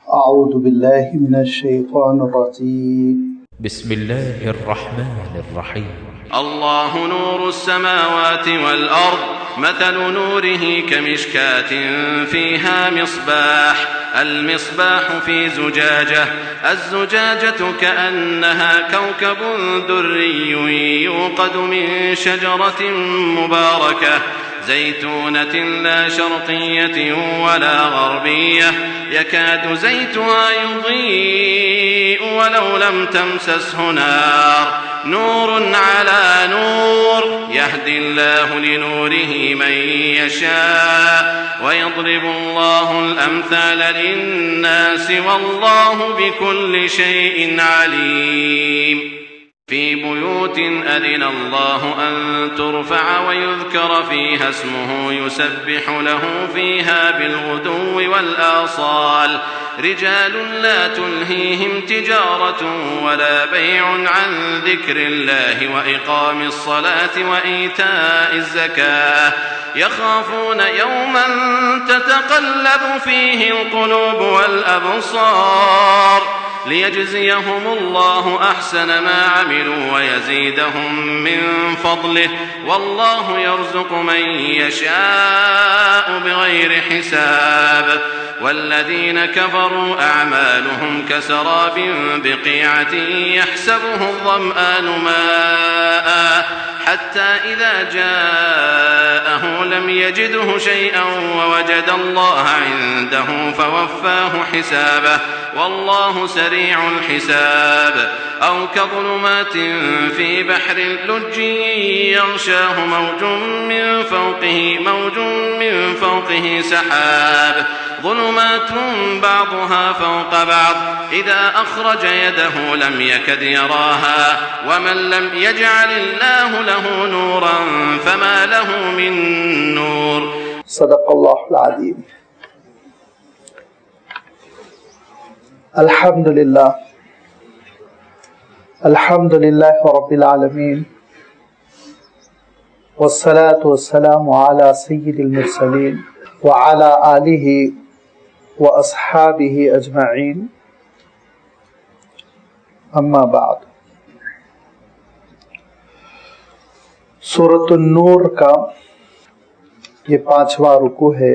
أعوذ بالله من الشيطان الرجيم بسم الله الرحمن الرحيم الله نور السماوات والأرض مثل نوره كمشكاة فيها مصباح المصباح في زجاجة الزجاجة كأنها كوكب دري يوقد من شجرة مباركة زيتونة لا شرقية ولا غربية يكاد زيتها يضيء ولو لم تمسسه نار نور على نور يهدي الله لنوره من يشاء ويضرب الله الأمثال للناس والله بكل شيء عليم في بيوت أذن الله أن ترفع ويذكر فيها اسمه يسبح له فيها بالغدو والآصال رجال لا تلهيهم تجارة ولا بيع عن ذكر الله وإقام الصلاة وإيتاء الزكاة يخافون يوما تتقلب فيه القلوب والأبصار ليجزيهم الله أحسن ما عملوا ويزيدهم من فضله والله يرزق من يشاء بغير حساب والذين كفروا أعمالهم كسراب بقيعة يحسبه الظمآن ماء حتى إذا جاءه لم يجده شيئا ووجد الله عنده فوفاه حسابه والله سريع الحساب أو كظلمات في بحر لج يغشاه موج من فوقه سحاب ظلمات بعضها فوق بعض إذا أخرج يده لم يكد يراها ومن لم يجعل الله له نورا فما له من نور صدق الله العظيم. الحمد لله رب العالمين والصلاة والسلام على سيد المرسلين وعلى آله وأصحابه أجمعين أما بعد. سورۃ النور کا یہ 5واں رکوع ہے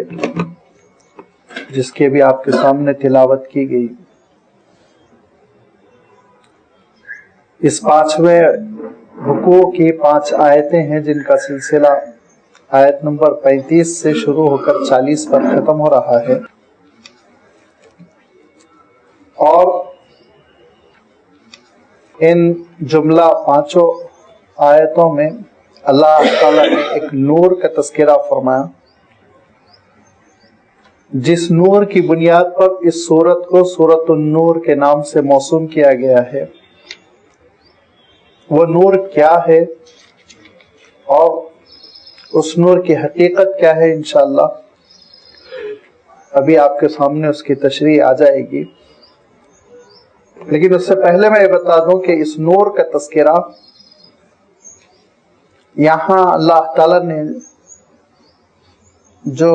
جس کے بھی آپ کے سامنے تلاوت کی گئی. اس 5ویں رکوع کی 5 آیتیں ہیں جن کا سلسلہ آیت نمبر 35 سے شروع ہو کر 40 پر ختم ہو رہا ہے اور ان جملہ 5 آیتوں میں اللہ تعالیٰ نے ایک نور کا تذکرہ فرمایا جس نور کی بنیاد پر اس سورت کو سورۃ النور کے نام سے موسوم کیا گیا ہے. وہ نور کیا ہے اور اس نور کی حقیقت کیا ہے انشاءاللہ ابھی آپ کے سامنے اس کی تشریح آ جائے گی. لیکن اس سے پہلے میں یہ بتا دوں کہ اس نور کا تذکرہ یہاں اللہ تعالی نے جو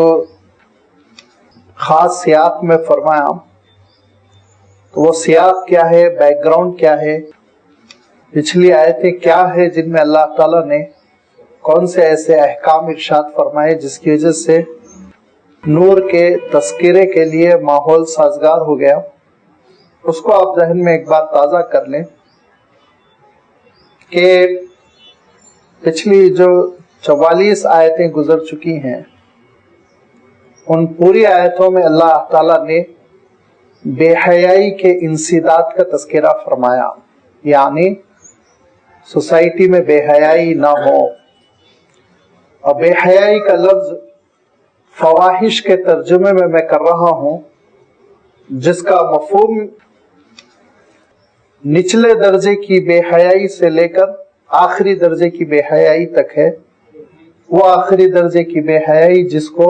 خاص سیاق میں فرمایا تو وہ سیاق کیا ہے، بیک گراؤنڈ کیا ہے، پچھلی آیتیں کیا ہے جن میں اللہ تعالیٰ نے کون سے ایسے احکام ارشاد فرمائے جس کی وجہ سے نور کے تذکرے کے لیے ماحول سازگار ہو گیا، اس کو آپ ذہن میں ایک بار تازہ کر لیں کہ پچھلی جو 44 آیتیں گزر چکی ہیں ان پوری آیتوں میں اللہ تعالیٰ نے بے حیائی کے انسداد کا تذکرہ فرمایا، یعنی سوسائٹی میں بے حیائی نہ ہو. اور بے حیائی کا لفظ فواحش کے ترجمے میں کر رہا ہوں جس کا مفہوم نچلے درجے کی بے حیائی سے لے کر آخری درجے کی بے حیائی تک ہے. وہ آخری درجے کی بے حیائی جس کو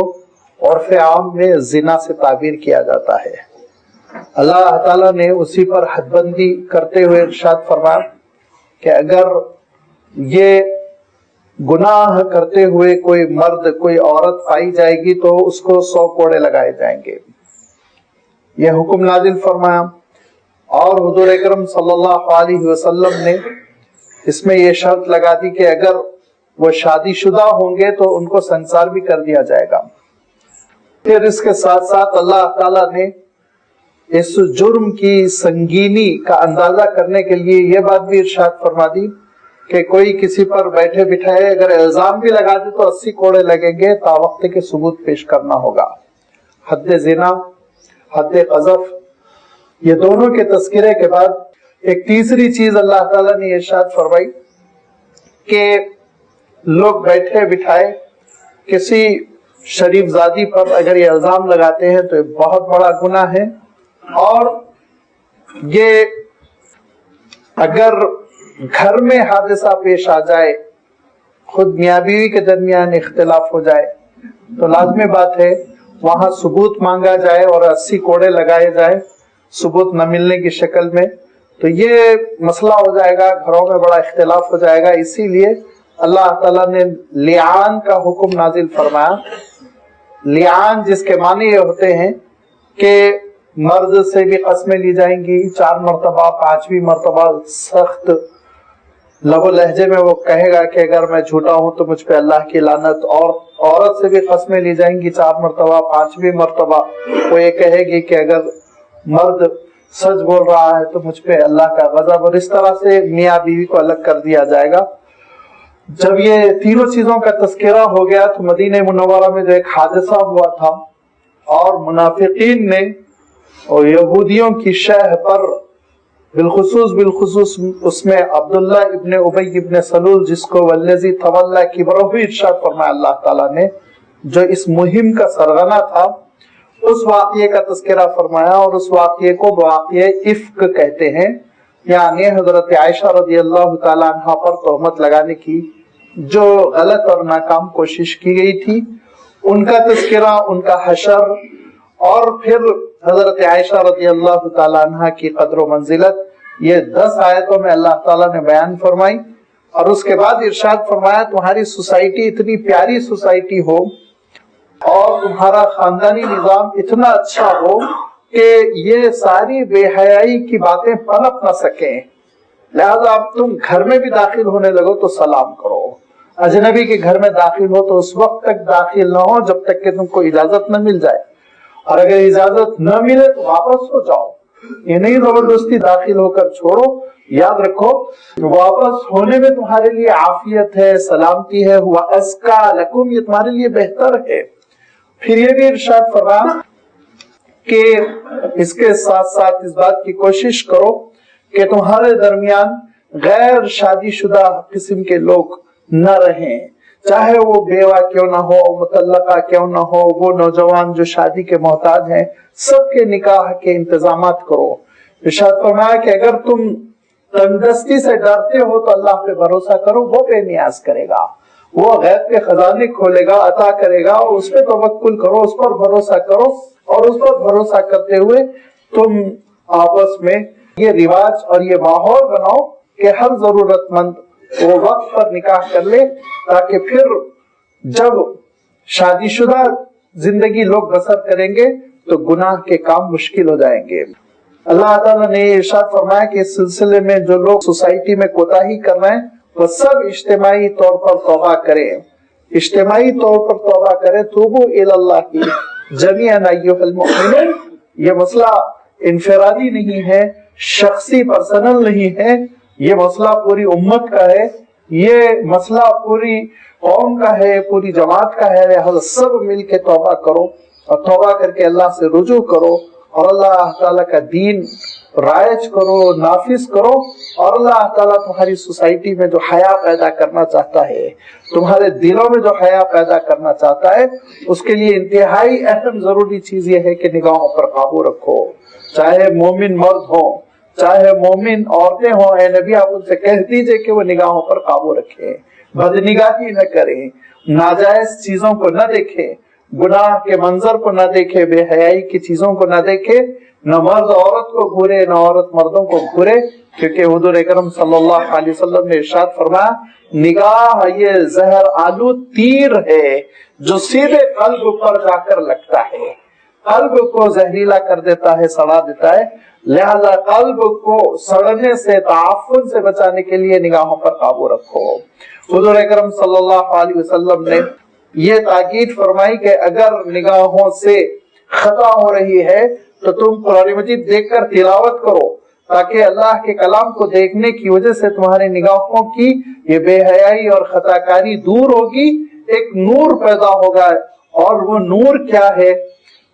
عرف عام میں زنا سے تعبیر کیا جاتا ہے. اللہ تعالیٰ نے اسی پر حد بندی کرتے ہوئے ارشاد فرمایا کہ اگر یہ گناہ کرتے ہوئے کوئی مرد کوئی عورت پائی جائے گی تو اس کو 100 کوڑے لگائے جائیں گے. یہ حکم نازل فرمایا، اور حضور اکرم صلی اللہ علیہ وسلم نے اس میں یہ شرط لگا دی کہ اگر وہ شادی شدہ ہوں گے تو ان کو سنسار بھی کر دیا جائے گا۔ پھر اس کے ساتھ ساتھ اللہ تعالیٰ نے اس جرم کی سنگینی کا اندازہ کرنے کے لیے یہ بات بھی ارشاد فرما دی کہ کوئی کسی پر بیٹھے بٹھائے اگر الزام بھی لگا دے تو 80 کوڑے لگیں گے، تا وقت کے ثبوت پیش کرنا ہوگا۔ حد زنا، حد قذف، یہ دونوں کے تذکرے کے بعد ایک تیسری چیز اللہ تعالیٰ نے ارشاد فرمائی کہ لوگ بیٹھے بٹھائے کسی شریف زادی پر اگر یہ الزام لگاتے ہیں تو یہ بہت بڑا گناہ ہے، اور یہ اگر گھر میں حادثہ پیش آ جائے، خود میاں بیوی کے درمیان اختلاف ہو جائے، تو لازمی بات ہے وہاں ثبوت مانگا جائے اور 80 کوڑے لگائے جائے ثبوت نہ ملنے کی شکل میں، تو یہ مسئلہ ہو جائے گا، گھروں میں بڑا اختلاف ہو جائے گا۔ اسی لیے اللہ تعالیٰ نے لعان کا حکم نازل فرمایا۔ لعان جس کے معنی یہ ہوتے ہیں کہ مرد سے بھی قسمیں لی جائیں گی 4 مرتبہ، 5ویں مرتبہ سخت لب و لہجے میں وہ کہے گا کہ اگر میں جھوٹا ہوں تو مجھ پہ اللہ کی لعنت، اور عورت سے بھی قسمیں لی جائیں گی 4 مرتبہ، 5ویں مرتبہ وہ یہ کہے گی کہ اگر مرد سچ بول رہا ہے تو مجھ پہ اللہ کا غضب، اور اس طرح سے میاں بیوی کو الگ کر دیا جائے گا۔ جب یہ تینوں چیزوں کا تذکرہ ہو گیا تو مدینہ منورہ میں جو ایک حادثہ ہوا تھا اور منافقین نے اور یہودیوں کی شہ پر بالخصوص اس میں عبداللہ ابن ابی ابن سلول جس کو والذی تولی کبرہ ارشاد فرمایا اللہ تعالیٰ نے، جو اس مہم کا سرغنہ تھا، اس واقعے کا تذکرہ فرمایا، اور اس واقعے کو واقعہ افک کہتے ہیں، یعنی حضرت عائشہ رضی اللہ تعالیٰ عنہ پر تہمت لگانے کی جو غلط اور ناکام کوشش کی گئی تھی، ان کا تذکرہ، ان کا حشر، اور پھر حضرت عائشہ رضی اللہ تعالیٰ عنہ کی قدر و منزلت، یہ 10 آیتوں میں اللہ تعالیٰ نے بیان فرمائی، اور اس کے بعد ارشاد فرمایا تمہاری سوسائٹی اتنی پیاری سوسائٹی ہو اور تمہارا خاندانی نظام اتنا اچھا ہو کہ یہ ساری بے حیائی کی باتیں پنپ نہ سکیں، لہذا اب تم گھر میں بھی داخل ہونے لگو تو سلام کرو، اجنبی کے گھر میں داخل ہو تو اس وقت تک داخل نہ ہو جب تک کہ تم کو اجازت نہ مل جائے، اور اگر اجازت نہ ملے تو واپس ہو جاؤ، یہ نہیں زبردستی داخل ہو کر چھوڑو۔ یاد رکھو واپس ہونے میں تمہارے لیے عافیت ہے، سلامتی ہے، وَأَزْكَىٰ لَكُمْ، یہ تمہارے لیے بہتر ہے۔ پھر یہ بھی ارشاد فرمایا کہ اس کے ساتھ ساتھ اس بات کی کوشش کرو کہ تمہارے درمیان غیر شادی شدہ قسم کے لوگ نہ رہیں، چاہے وہ بیوہ کیوں نہ ہو، مطلقہ کیوں نہ ہو، وہ نوجوان جو شادی کے محتاج ہیں، سب کے نکاح کے انتظامات کرو۔ ارشاد فرمایا کہ اگر تم تنگدستی سے ڈرتے ہو تو اللہ پہ بھروسہ کرو، وہ بے نیاز کرے گا، وہ غیب کے خزانے کھولے گا، عطا کرے گا، اس پہ توکل کرو، اس پر بھروسہ کرو، اور اس پر بھروسہ کرتے ہوئے تم آپس میں یہ رواج اور یہ ماحول بناؤ کہ ہر ضرورت مند وہ وقت پر نکاح کر لے، تاکہ پھر جب شادی شدہ زندگی لوگ بسر کریں گے تو گناہ کے کام مشکل ہو جائیں گے۔ اللہ تعالیٰ نے ارشاد فرمایا کہ اس سلسلے میں جو لوگ سوسائٹی میں کوتاہی کر رہے ہیں وہ سب اجتماعی طور پر توبہ کریں، اجتماعی طور پر توبہ کریں، توبو الی اللہ جمیعا ایھا المؤمنون۔ یہ مسئلہ انفرادی نہیں ہے، شخصی پرسنل نہیں ہے، یہ مسئلہ پوری امت کا ہے، یہ مسئلہ پوری قوم کا ہے، پوری جماعت کا ہے، لہذا سب مل کے توبہ کرو اور توبہ کر کے اللہ سے رجوع کرو اور اللہ تعالیٰ کا دین رائج کرو، نافذ کرو، اور اللہ تعالیٰ تمہاری سوسائٹی میں جو حیا پیدا کرنا چاہتا ہے، تمہارے دلوں میں جو حیا پیدا کرنا چاہتا ہے، اس کے لیے انتہائی اہم ضروری چیز یہ ہے کہ نگاہوں پر قابو رکھو، چاہے مومن مرد ہوں، چاہے مومن عورتیں ہوں، اے نبی آپ ان سے کہہ دیجئے کہ وہ نگاہوں پر قابو رکھیں، بدنگاہی نہ کریں، ناجائز چیزوں کو نہ دیکھیں، گناہ کے منظر کو نہ دیکھے، بے حیائی کی چیزوں کو نہ دیکھے، نہ مرد عورت کو گھورے نہ عورت مردوں کو گھورے، کیونکہ حضور اکرم صلی اللہ علیہ وسلم نے ارشاد فرمایا نگاہ یہ زہر آلود تیر ہے جو سیدھے قلب پر جا کر لگتا ہے، قلب کو زہریلا کر دیتا ہے، سڑا دیتا ہے، لہذا قلب کو سڑنے سے، تعفن سے بچانے کے لیے نگاہوں پر قابو رکھو۔ حضور اکرم صلی اللہ علیہ وسلم نے یہ تاکید فرمائی کہ اگر نگاہوں سے خطا ہو رہی ہے تو تم قرآن مجید دیکھ کر تلاوت کرو، تاکہ اللہ کے کلام کو دیکھنے کی وجہ سے تمہارے نگاہوں کی یہ بے حیائی اور خطا کاری دور ہوگی، ایک نور پیدا ہوگا۔ اور وہ نور کیا ہے؟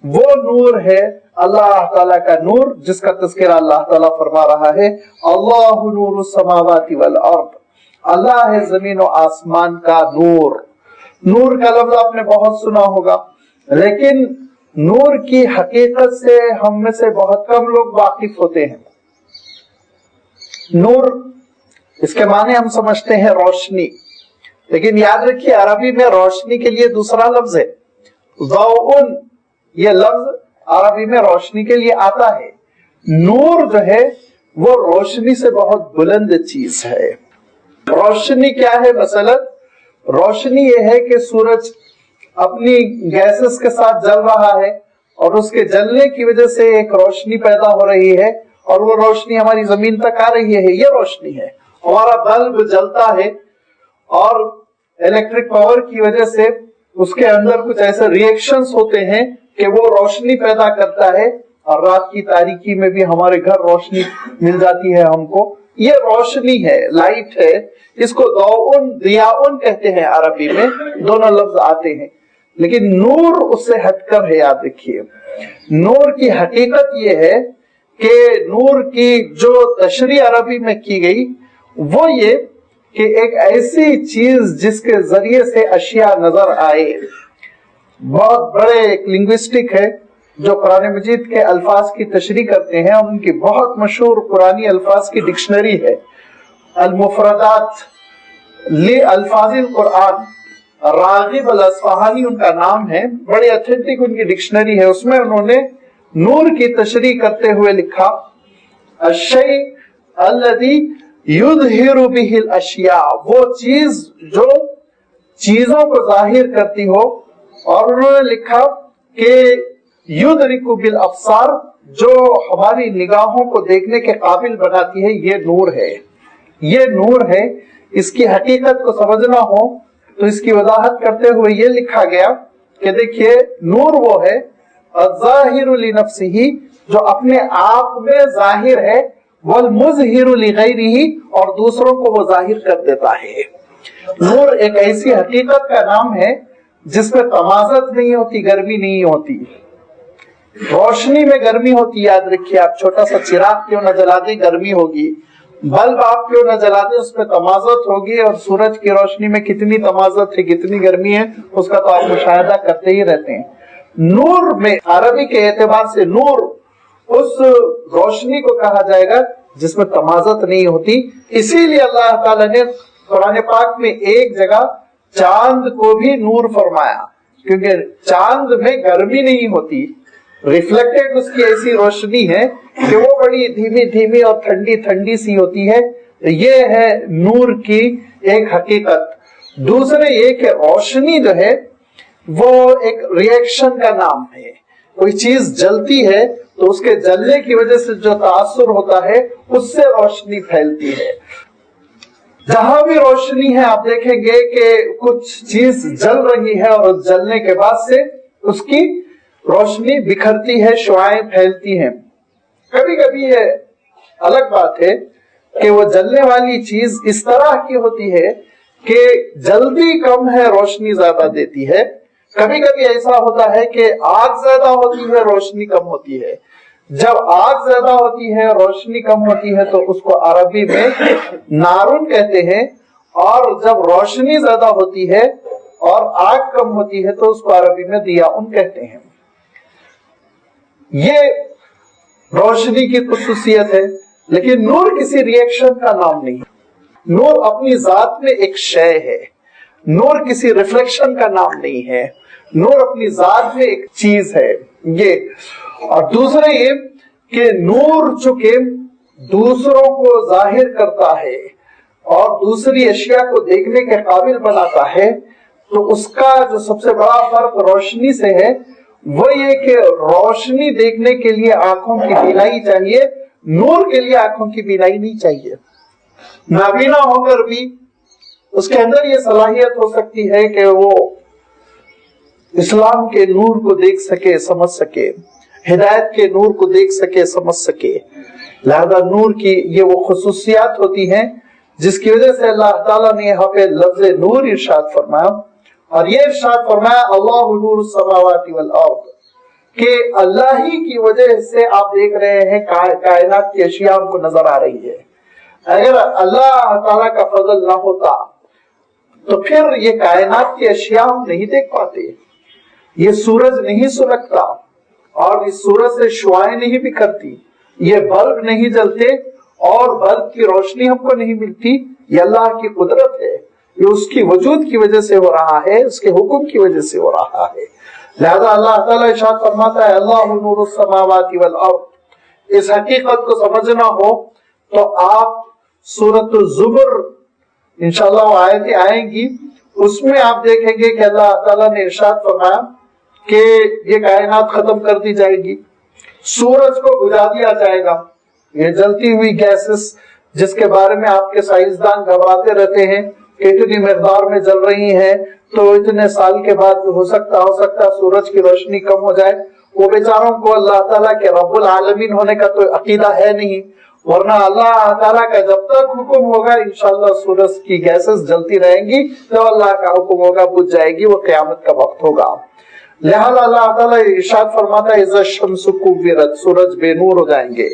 وہ نور ہے اللہ تعالیٰ کا نور، جس کا تذکرہ اللہ تعالیٰ فرما رہا ہے، اللہ نور السماوات والارض، اللہ ہے زمین و آسمان کا نور۔ نور کا لفظ آپ نے بہت سنا ہوگا، لیکن نور کی حقیقت سے ہم میں سے بہت کم لوگ واقف ہوتے ہیں۔ نور، اس کے معنی ہم سمجھتے ہیں روشنی، لیکن یاد رکھیے عربی میں روشنی کے لیے دوسرا لفظ ہے ضوء، یہ لفظ عربی میں روشنی کے لیے آتا ہے۔ نور جو ہے وہ روشنی سے بہت بلند چیز ہے۔ روشنی کیا ہے؟ مثلا روشنی یہ ہے کہ سورج اپنی گیسز کے ساتھ جل رہا ہے اور اس کے جلنے کی وجہ سے ایک روشنی پیدا ہو رہی ہے اور وہ روشنی ہماری زمین تک آ رہی ہے، یہ روشنی ہے۔ ہمارا بلب جلتا ہے اور الیکٹرک پاور کی وجہ سے اس کے اندر کچھ ایسے ری ایکشنز ہوتے ہیں کہ وہ روشنی پیدا کرتا ہے، اور رات کی تاریکی میں بھی ہمارے گھر روشنی مل جاتی ہے ہم کو، یہ روشنی ہے، لائٹ ہے۔ اس کو ضوء، ضیاء کہتے ہیں عربی میں، دونوں لفظ آتے ہیں، لیکن نور اس سے ہٹ کر ہے۔ یاد رکھیے نور کی حقیقت یہ ہے کہ نور کی جو تشریح عربی میں کی گئی وہ یہ کہ ایک ایسی چیز جس کے ذریعے سے اشیاء نظر آئے۔ بہت بڑے ایک لنگوسٹک ہے جو قرآن مجید کے الفاظ کی تشریح کرتے ہیں، ان کی بہت مشہور قرآنی الفاظ کی ڈکشنری ہے، المفردات لالفاظ القرآن، راغب الاصفہانی ان کا نام ہے، بڑی اتھینٹک ان کی ڈکشنری ہے۔ اس میں انہوں نے نور کی تشریح کرتے ہوئے لکھا الشیء الذی یظہر بہ الاشیاء، وہ چیز جو چیزوں کو ظاہر کرتی ہو، اور انہوں نے لکھا کہ یدرک بالابصار، جو ہماری نگاہوں کو دیکھنے کے قابل بناتی ہے، یہ نور ہے، یہ نور ہے۔ اس کی حقیقت کو سمجھنا ہو تو اس کی وضاحت کرتے ہوئے یہ لکھا گیا کہ دیکھیے نور وہ ہے الظاہر لنفسہ، جو اپنے آپ میں ظاہر ہے، والمظہر لغیرہ، اور دوسروں کو وہ ظاہر کر دیتا ہے۔ نور ایک ایسی حقیقت کا نام ہے جس میں تمازت نہیں ہوتی، گرمی نہیں ہوتی۔ روشنی میں گرمی ہوتی، یاد رکھیے، آپ چھوٹا سا چراغ کیوں نہ جلا دیں گرمی ہوگی، بلب آپ کیوں نہ جلا دیں اس میں تمازت ہوگی، اور سورج کی روشنی میں کتنی تمازت ہے، کتنی گرمی ہے، اس کا تو آپ مشاہدہ کرتے ہی رہتے ہیں۔ نور میں عربی کے اعتبار سے نور اس روشنی کو کہا جائے گا جس میں تمازت نہیں ہوتی۔ اسی لیے اللہ تعالیٰ نے قرآن پاک میں ایک جگہ چاند کو بھی نور فرمایا، کیونکہ چاند میں گرمی نہیں ہوتی، ریفلیکٹڈ اس کی ایسی روشنی ہے کہ وہ بڑی دھیمی دھیمی اور ٹھنڈی ٹھنڈی سی ہوتی ہے۔ یہ ہے نور کی ایک حقیقت۔ دوسرے یہ کہ روشنی جو ہے وہ ایک ری ایکشن کا نام ہے۔ کوئی چیز جلتی ہے تو اس کے جلنے کی وجہ سے جو تاثر ہوتا ہے اس سے روشنی پھیلتی ہے۔ جہاں بھی روشنی ہے آپ دیکھیں گے کہ کچھ چیز جل رہی ہے، اور جلنے کے بعد سے اس کی روشنی بکھرتی ہے، شعاعیں پھیلتی ہیں۔ کبھی کبھی یہ الگ بات ہے کہ وہ جلنے والی چیز اس طرح کی ہوتی ہے کہ جلدی کم ہے، روشنی زیادہ دیتی ہے۔ کبھی کبھی ایسا ہوتا ہے کہ آگ زیادہ ہوتی ہے، روشنی کم ہوتی ہے۔ جب آگ زیادہ ہوتی ہے، روشنی کم ہوتی ہے، تو اس کو عربی میں نارن کہتے ہیں، اور جب روشنی زیادہ ہوتی ہے اور آگ کم ہوتی ہے تو اس کو عربی میں ضیاء کہتے ہیں۔ یہ روشنی کی خصوصیت ہے، لیکن نور کسی ری ایکشن کا نام نہیں ہے۔ نور اپنی ذات میں ایک شے ہے، نور کسی ریفلیکشن کا نام نہیں ہے، نور اپنی ذات میں ایک چیز ہے یہ۔ اور دوسرے یہ کہ نور چونکہ دوسروں کو ظاہر کرتا ہے اور دوسری اشیاء کو دیکھنے کے قابل بناتا ہے، تو اس کا جو سب سے بڑا فرق روشنی سے ہے وہ یہ کہ روشنی دیکھنے کے لیے آنکھوں کی بینائی چاہیے، نور کے لیے آنکھوں کی بینائی نہیں چاہیے۔ نابینا ہو کر بھی اس کے اندر یہ صلاحیت ہو سکتی ہے کہ وہ اسلام کے نور کو دیکھ سکے، سمجھ سکے، ہدایت کے نور کو دیکھ سکے، سمجھ سکے۔ لہذا نور کی یہ وہ خصوصیات ہوتی ہیں جس کی وجہ سے اللہ تعالیٰ نے یہاں پہ لفظ نور ارشاد فرمایا، اور یہ ارشاد فرمایا اللہ نور السماوات والارض، کہ اللہ ہی کی وجہ سے آپ دیکھ رہے ہیں کائنات کی اشیاء کو نظر آ رہی ہے۔ اگر اللہ تعالیٰ کا فضل نہ ہوتا تو پھر یہ کائنات کی اشیاء ہم نہیں دیکھ پاتے، یہ سورج نہیں سلگتا، اور اس سورج سے شعاعیں نہیں بکھرتی، یہ بلب نہیں جلتے، اور بلب کی روشنی ہم کو نہیں ملتی۔ یہ اللہ کی قدرت ہے، یہ اس کی وجود کی وجہ سے ہو رہا ہے، اس کے حکم کی وجہ سے ہو رہا ہے۔ لہذا اللہ تعالیٰ ارشاد فرماتا ہے اللہ نور السماوات والارض۔ اس حقیقت کو سمجھنا ہو تو آپ سورۃ الزمر انشاءاللہ وہ آیتیں آئیں گی، اس میں آپ دیکھیں گے کہ اللہ تعالیٰ نے ارشاد فرمایا کہ یہ کائنات ختم کر دی جائے گی، سورج کو بجھا دیا جائے گا۔ یہ جلتی ہوئی گیسز جس کے بارے میں آپ کے سائنسدان گھبراتے رہتے ہیں کہ اتنی مقدار میں جل رہی ہیں تو اتنے سال کے بعد ہو سکتا سورج کی روشنی کم ہو جائے، وہ بیچاروں کو اللہ تعالیٰ کے رب العالمین ہونے کا تو عقیدہ ہے نہیں، ورنہ اللہ تعالیٰ کا جب تک حکم ہوگا انشاءاللہ سورج کی گیسز جلتی رہیں گی، جب اللہ کا حکم ہوگا بجھ جائے گی، وہ قیامت کا وقت ہوگا۔ لہذا اللہ تعالیٰ ارشاد فرماتا ہے اذا الشمس کورت، سورج بے نور ہو جائیں گے،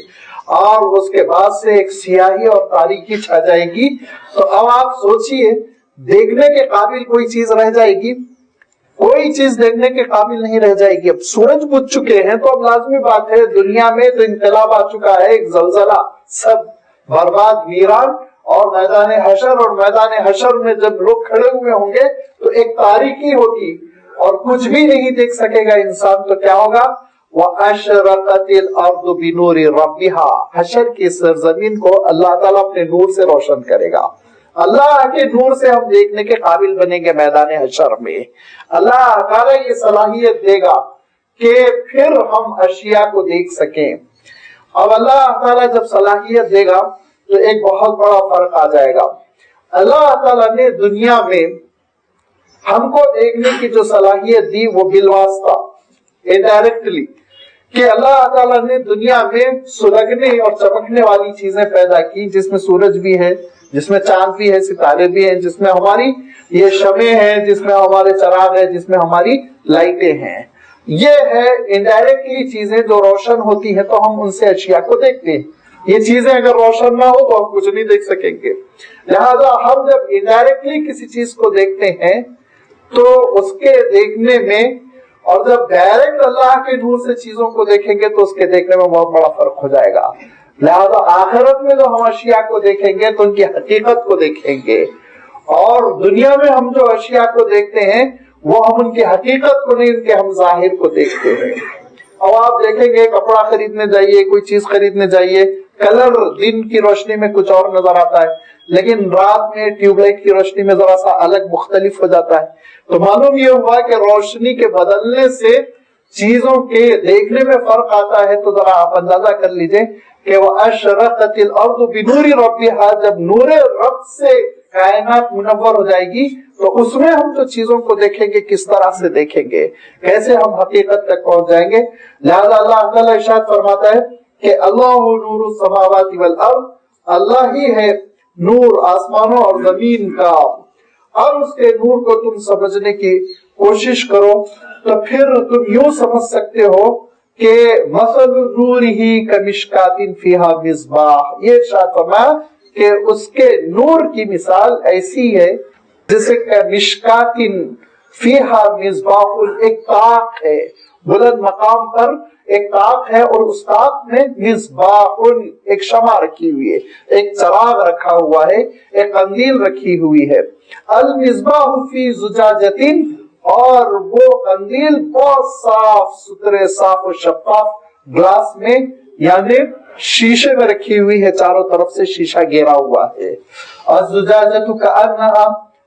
اور اس کے بعد سے ایک سیاہی اور تاریکی چھا جائے گی۔ تو اب آپ سوچئے دیکھنے کے قابل کوئی چیز رہ جائے گی؟ کوئی چیز دیکھنے کے قابل نہیں رہ جائے گی۔ اب سورج بجھ چکے ہیں تو اب لازمی بات ہے دنیا میں تو انقلاب آ چکا ہے، ایک زلزلہ، سب برباد ویران، اور میدان حشر، اور میدان حشر میں جب لوگ کھڑے ہوئے ہوں گے تو ایک تاریکی ہوگی اور کچھ بھی نہیں دیکھ سکے گا انسان، تو کیا ہوگا؟ وَأَشْرَقَتِ الْأَرْضُ بِنُورِ رَبِّهَا، حشر کی سرزمین کو اللہ تعالیٰ اپنے نور سے روشن کرے گا۔ اللہ کے نور سے ہم دیکھنے کے قابل بنیں گے میدان حشر میں۔ اللہ تعالیٰ یہ صلاحیت دے گا کہ پھر ہم اشیاء کو دیکھ سکیں۔ اب اللہ تعالیٰ جب صلاحیت دے گا تو ایک بہت بڑا فرق آ جائے گا۔ اللہ تعالیٰ نے دنیا میں ہم کو دیکھنے کی جو صلاحیت دی وہ بالواسطہ، انڈائریکٹلی، کہ اللہ تعالیٰ نے دنیا میں سلگنے اور چمکنے والی چیزیں پیدا کی، جس میں سورج بھی ہے، جس میں چاند بھی ہے، ستارے بھی ہیں، جس میں ہماری یہ شمع ہیں، جس میں ہمارے چراغ ہے، جس میں ہماری لائٹیں ہیں۔ یہ ہے انڈائریکٹلی چیزیں جو روشن ہوتی ہیں تو ہم ان سے اشیاء کو دیکھتے ہیں۔ یہ چیزیں اگر روشن نہ ہو تو ہم کچھ نہیں دیکھ سکیں گے۔ لہذا ہم جب انڈائریکٹلی کسی چیز کو دیکھتے ہیں تو اس کے دیکھنے میں، اور جب ڈائریکٹ اللہ کے نور سے چیزوں کو دیکھیں گے تو اس کے دیکھنے میں بہت بڑا فرق ہو جائے گا۔ لہذا آخرت میں جو ہم اشیاء کو دیکھیں گے تو ان کی حقیقت کو دیکھیں گے، اور دنیا میں ہم جو اشیاء کو دیکھتے ہیں وہ ہم ان کی حقیقت کو نہیں، ان کے ہم ظاہر کو دیکھتے ہیں۔ اب آپ دیکھیں گے کپڑا خریدنے جائیے، کوئی چیز خریدنے جائیے، کلر دن کی روشنی میں کچھ اور نظر آتا ہے، لیکن رات میں ٹیوب لائٹ کی روشنی میں ذرا سا الگ مختلف ہو جاتا ہے۔ تو معلوم یہ ہوا کہ روشنی کے بدلنے سے چیزوں کے دیکھنے میں فرق آتا ہے۔ تو ذرا آپ اندازہ کر لیجئے کہ وہ اشرقت الارض بنور ربها، جب نور رب سے کائنات منور ہو جائے گی تو اس میں ہم جو چیزوں کو دیکھیں گے کس طرح سے دیکھیں گے، کیسے ہم حقیقت تک پہنچ جائیں گے۔ لہذا اللہ تعالیٰ ارشاد فرماتا ہے کہ اللہ نور السماوات والارض، اللہ ہی ہے نور آسمانوں اور زمین کا، اور اس کے نور کو تم سمجھنے کی کوشش کرو تو پھر تم یوں سمجھ سکتے ہو کہ مثل نورہ کمشکات فیہا مصباح، یہ ارشاد فرمایا کہ اس کے نور کی مثال ایسی ہے جیسے کہ مشکات فیہا مصباح، ایک طاق ہے، بلند مقام پر ایک طاق ہے، اور اس طاق میں مصباح، ایک شمع رکھی ہوئی ہے، ایک چراغ رکھا ہوا ہے، ایک قندیل رکھی ہوئی ہے۔ المصباح فی زجاجۃ، اور وہ قندیل بہت صاف ستھرے، صاف و شفاف گلاس میں یعنی شیشے میں رکھی ہوئی ہے، چاروں طرف سے شیشہ گھیرا ہوا ہے۔ الزجاجۃ کأنہا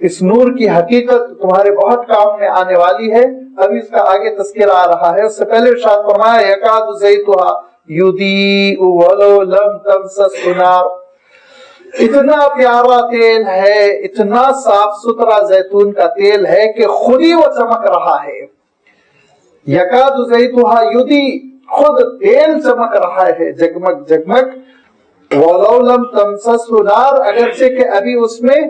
اس نور کی حقیقت تمہارے بہت کام میں آنے والی ہے. ابھی اس کا آگے تذکرہ آ رہا ہے. اس سے پہلے ارشاد فرمایا یکاد زیتھا یضیء ولو لم تمسسہ نار. اتنا پیارا تیل ہے, اتنا صاف ستھرا زیتون کا تیل ہے کہ خود ہی وہ چمک رہا ہے. یکاد زیتھا یضیء, خود تیل چمک رہا ہے جگمگ جگمگ. ولو لم تمسسہ نار, اگرچہ کہ ابھی اس میں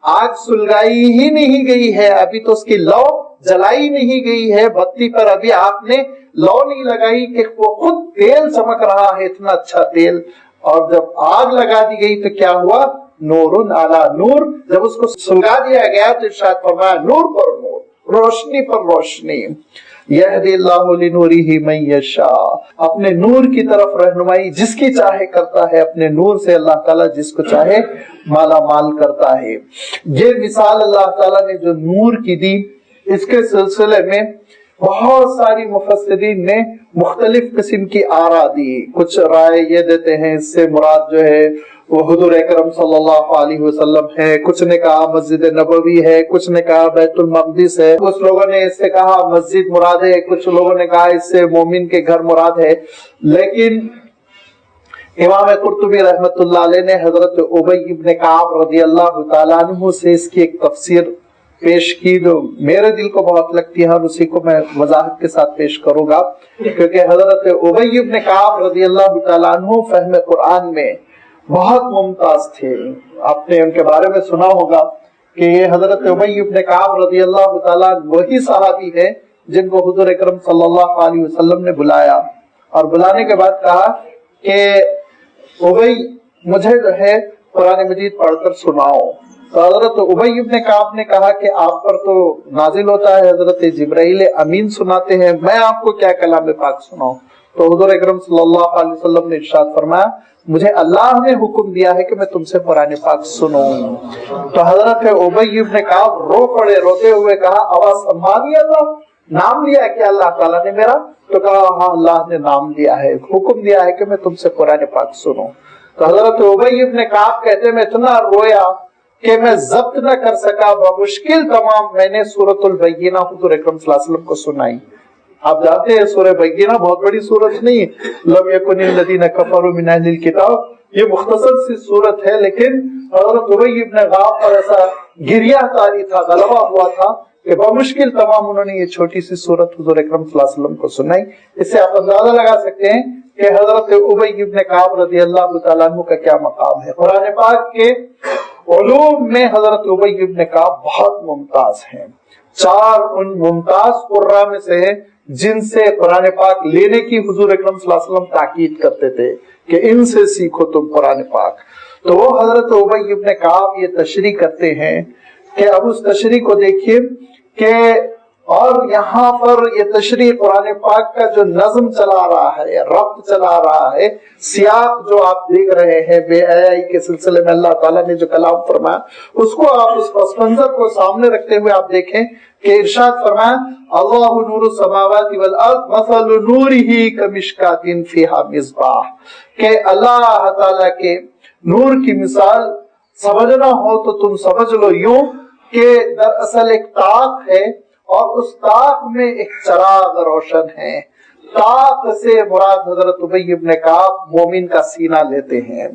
آگ سلگائی ہی نہیں گئی ہے, ابھی تو اس کی لو جلائی نہیں گئی ہے, بتی پر ابھی آپ نے لو نہیں لگائی کہ وہ خود تیل چمک رہا ہے, اتنا اچھا تیل. اور جب آگ لگا دی گئی تو کیا ہوا؟ نور علی نور. جب اس کو سلگا دیا گیا تو ارشاد فرمایا نور پر نور, روشنی پر روشنی. یہدی اللہ لنورہ من یشاء, اپنے نور کی طرف رہنمائی جس کی چاہے کرتا ہے, اپنے نور سے اللہ تعالیٰ جس کو چاہے مالا مال کرتا ہے. یہ مثال اللہ تعالیٰ نے جو نور کی دی, اس کے سلسلے میں بہت ساری مفسرین نے مختلف قسم کی آراء دی. کچھ رائے یہ دیتے ہیں اس سے مراد جو ہے وہ حضور اکرم صلی اللہ علیہ وسلم ہے, کچھ نے کہا مسجد نبوی ہے, کچھ نے کہا بیت المقدس ہے, کچھ لوگوں نے اس سے کہا مسجد مراد ہے, کچھ لوگوں نے کہا اس سے مومن کے گھر مراد ہے. لیکن امام قرطبی رحمت اللہ علیہ نے حضرت ابی بن کعب رضی اللہ تعالیٰ عنہ سے اس کی ایک تفسیر پیش کی جو میرے دل کو بہت لگتی ہے, اور اسی کو میں وضاحت کے ساتھ پیش کروں گا. کیونکہ حضرت ابی بن کعب رضی اللہ تعالیٰ عنہ فہم قرآن میں بہت ممتاز تھے. آپ نے ان کے بارے میں سنا ہوگا کہ یہ حضرت ابی بن کعب رضی اللہ تعالیٰ وہی صحابی ہے جن کو حضور اکرم صلی اللہ علیہ وسلم نے بلایا, اور بلانے کے بعد کہا کہ ابی مجھے جو ہے قرآن مجید پڑھ کر سناؤ. تو حضرت ابی بن کعب نے کہا کہ آپ پر تو نازل ہوتا ہے, حضرت جبرائیل امین سناتے ہیں, میں آپ کو کیا کلام پاک سناؤں. تو حضور اکرم صلی اللہ علیہ وسلم نے ارشاد فرمایا مجھے اللہ نے حکم دیا ہے کہ میں تم سے قرآن پاک سنوں. تو حضرت ابی بن کعب رو پڑے, روتے ہوئے کہا اوا سمانی اللہ, نام لیا کیا اللہ تعالیٰ نے میرا؟ تو کہا ہاں اللہ نے نام لیا ہے, حکم دیا ہے کہ میں تم سے قرآن پاک سنوں. تو حضرت ابی بن کعب کہتے میں اتنا رویا کہ میں ضبط نہ کر سکا, بمشکل تمام میں نے سورۃ البینہ حضور اکرم صلی اللہ علیہ وسلم کو سنائی. آپ جانتے ہیں سورہ بینہ بہت بڑی سورت نہیں ہے, لم یکن الذین کفروا من اہل الکتاب, یہ مختصر سی سورت ہے, لیکن حضرت ابی بن کعب پر ایسا گریہ طاری تھا, غلبہ ہوا تھا کہ بمشکل تمام انہوں نے یہ چھوٹی سی سورت حضور اکرم صلی اللہ علیہ وسلم کو سنائی. اس سے آپ اندازہ لگا سکتے ہیں کہ حضرت ابی بن کعب رضی اللہ تعالیٰ عنہ کا کیا مقام ہے. قرآن پاک کے علوم میں حضرت ابی بن کعب بہت ممتاز ہیں. 4 ان ممتاز قراء میں سے ہیں جن سے قرآن پاک لینے کی حضور اکرم صلی اللہ علیہ وسلم تاکید کرتے تھے کہ ان سے سیکھو تم قرآن پاک. تو وہ حضرت ابی بن کعب یہ تشریح کرتے ہیں کہ اب اس تشریح کو دیکھیے کہ, اور یہاں پر یہ تشریح قرآن پاک کا جو نظم چلا رہا ہے, ربط چلا رہا ہے, سیاق جو آپ دیکھ رہے ہیں بے حیائی کے سلسلے میں اللہ تعالیٰ نے جو کلام فرمایا, اس کو آپ اس پس منظر کو سامنے رکھتے ہوئے آپ دیکھیں کہ ارشاد فرمایا اللہ نور السماوات والارض مثل نورہ کمشکات فیہا مصباح, کہ اللہ تعالیٰ کے نور کی مثال سمجھنا ہو تو تم سمجھ لو یوں کہ دراصل ایک طاق ہے اور اس طاق میں ایک چراغ روشن ہے. طاق سے مراد حضرت ابی بن کعب مومن کا سینہ لیتے ہیں,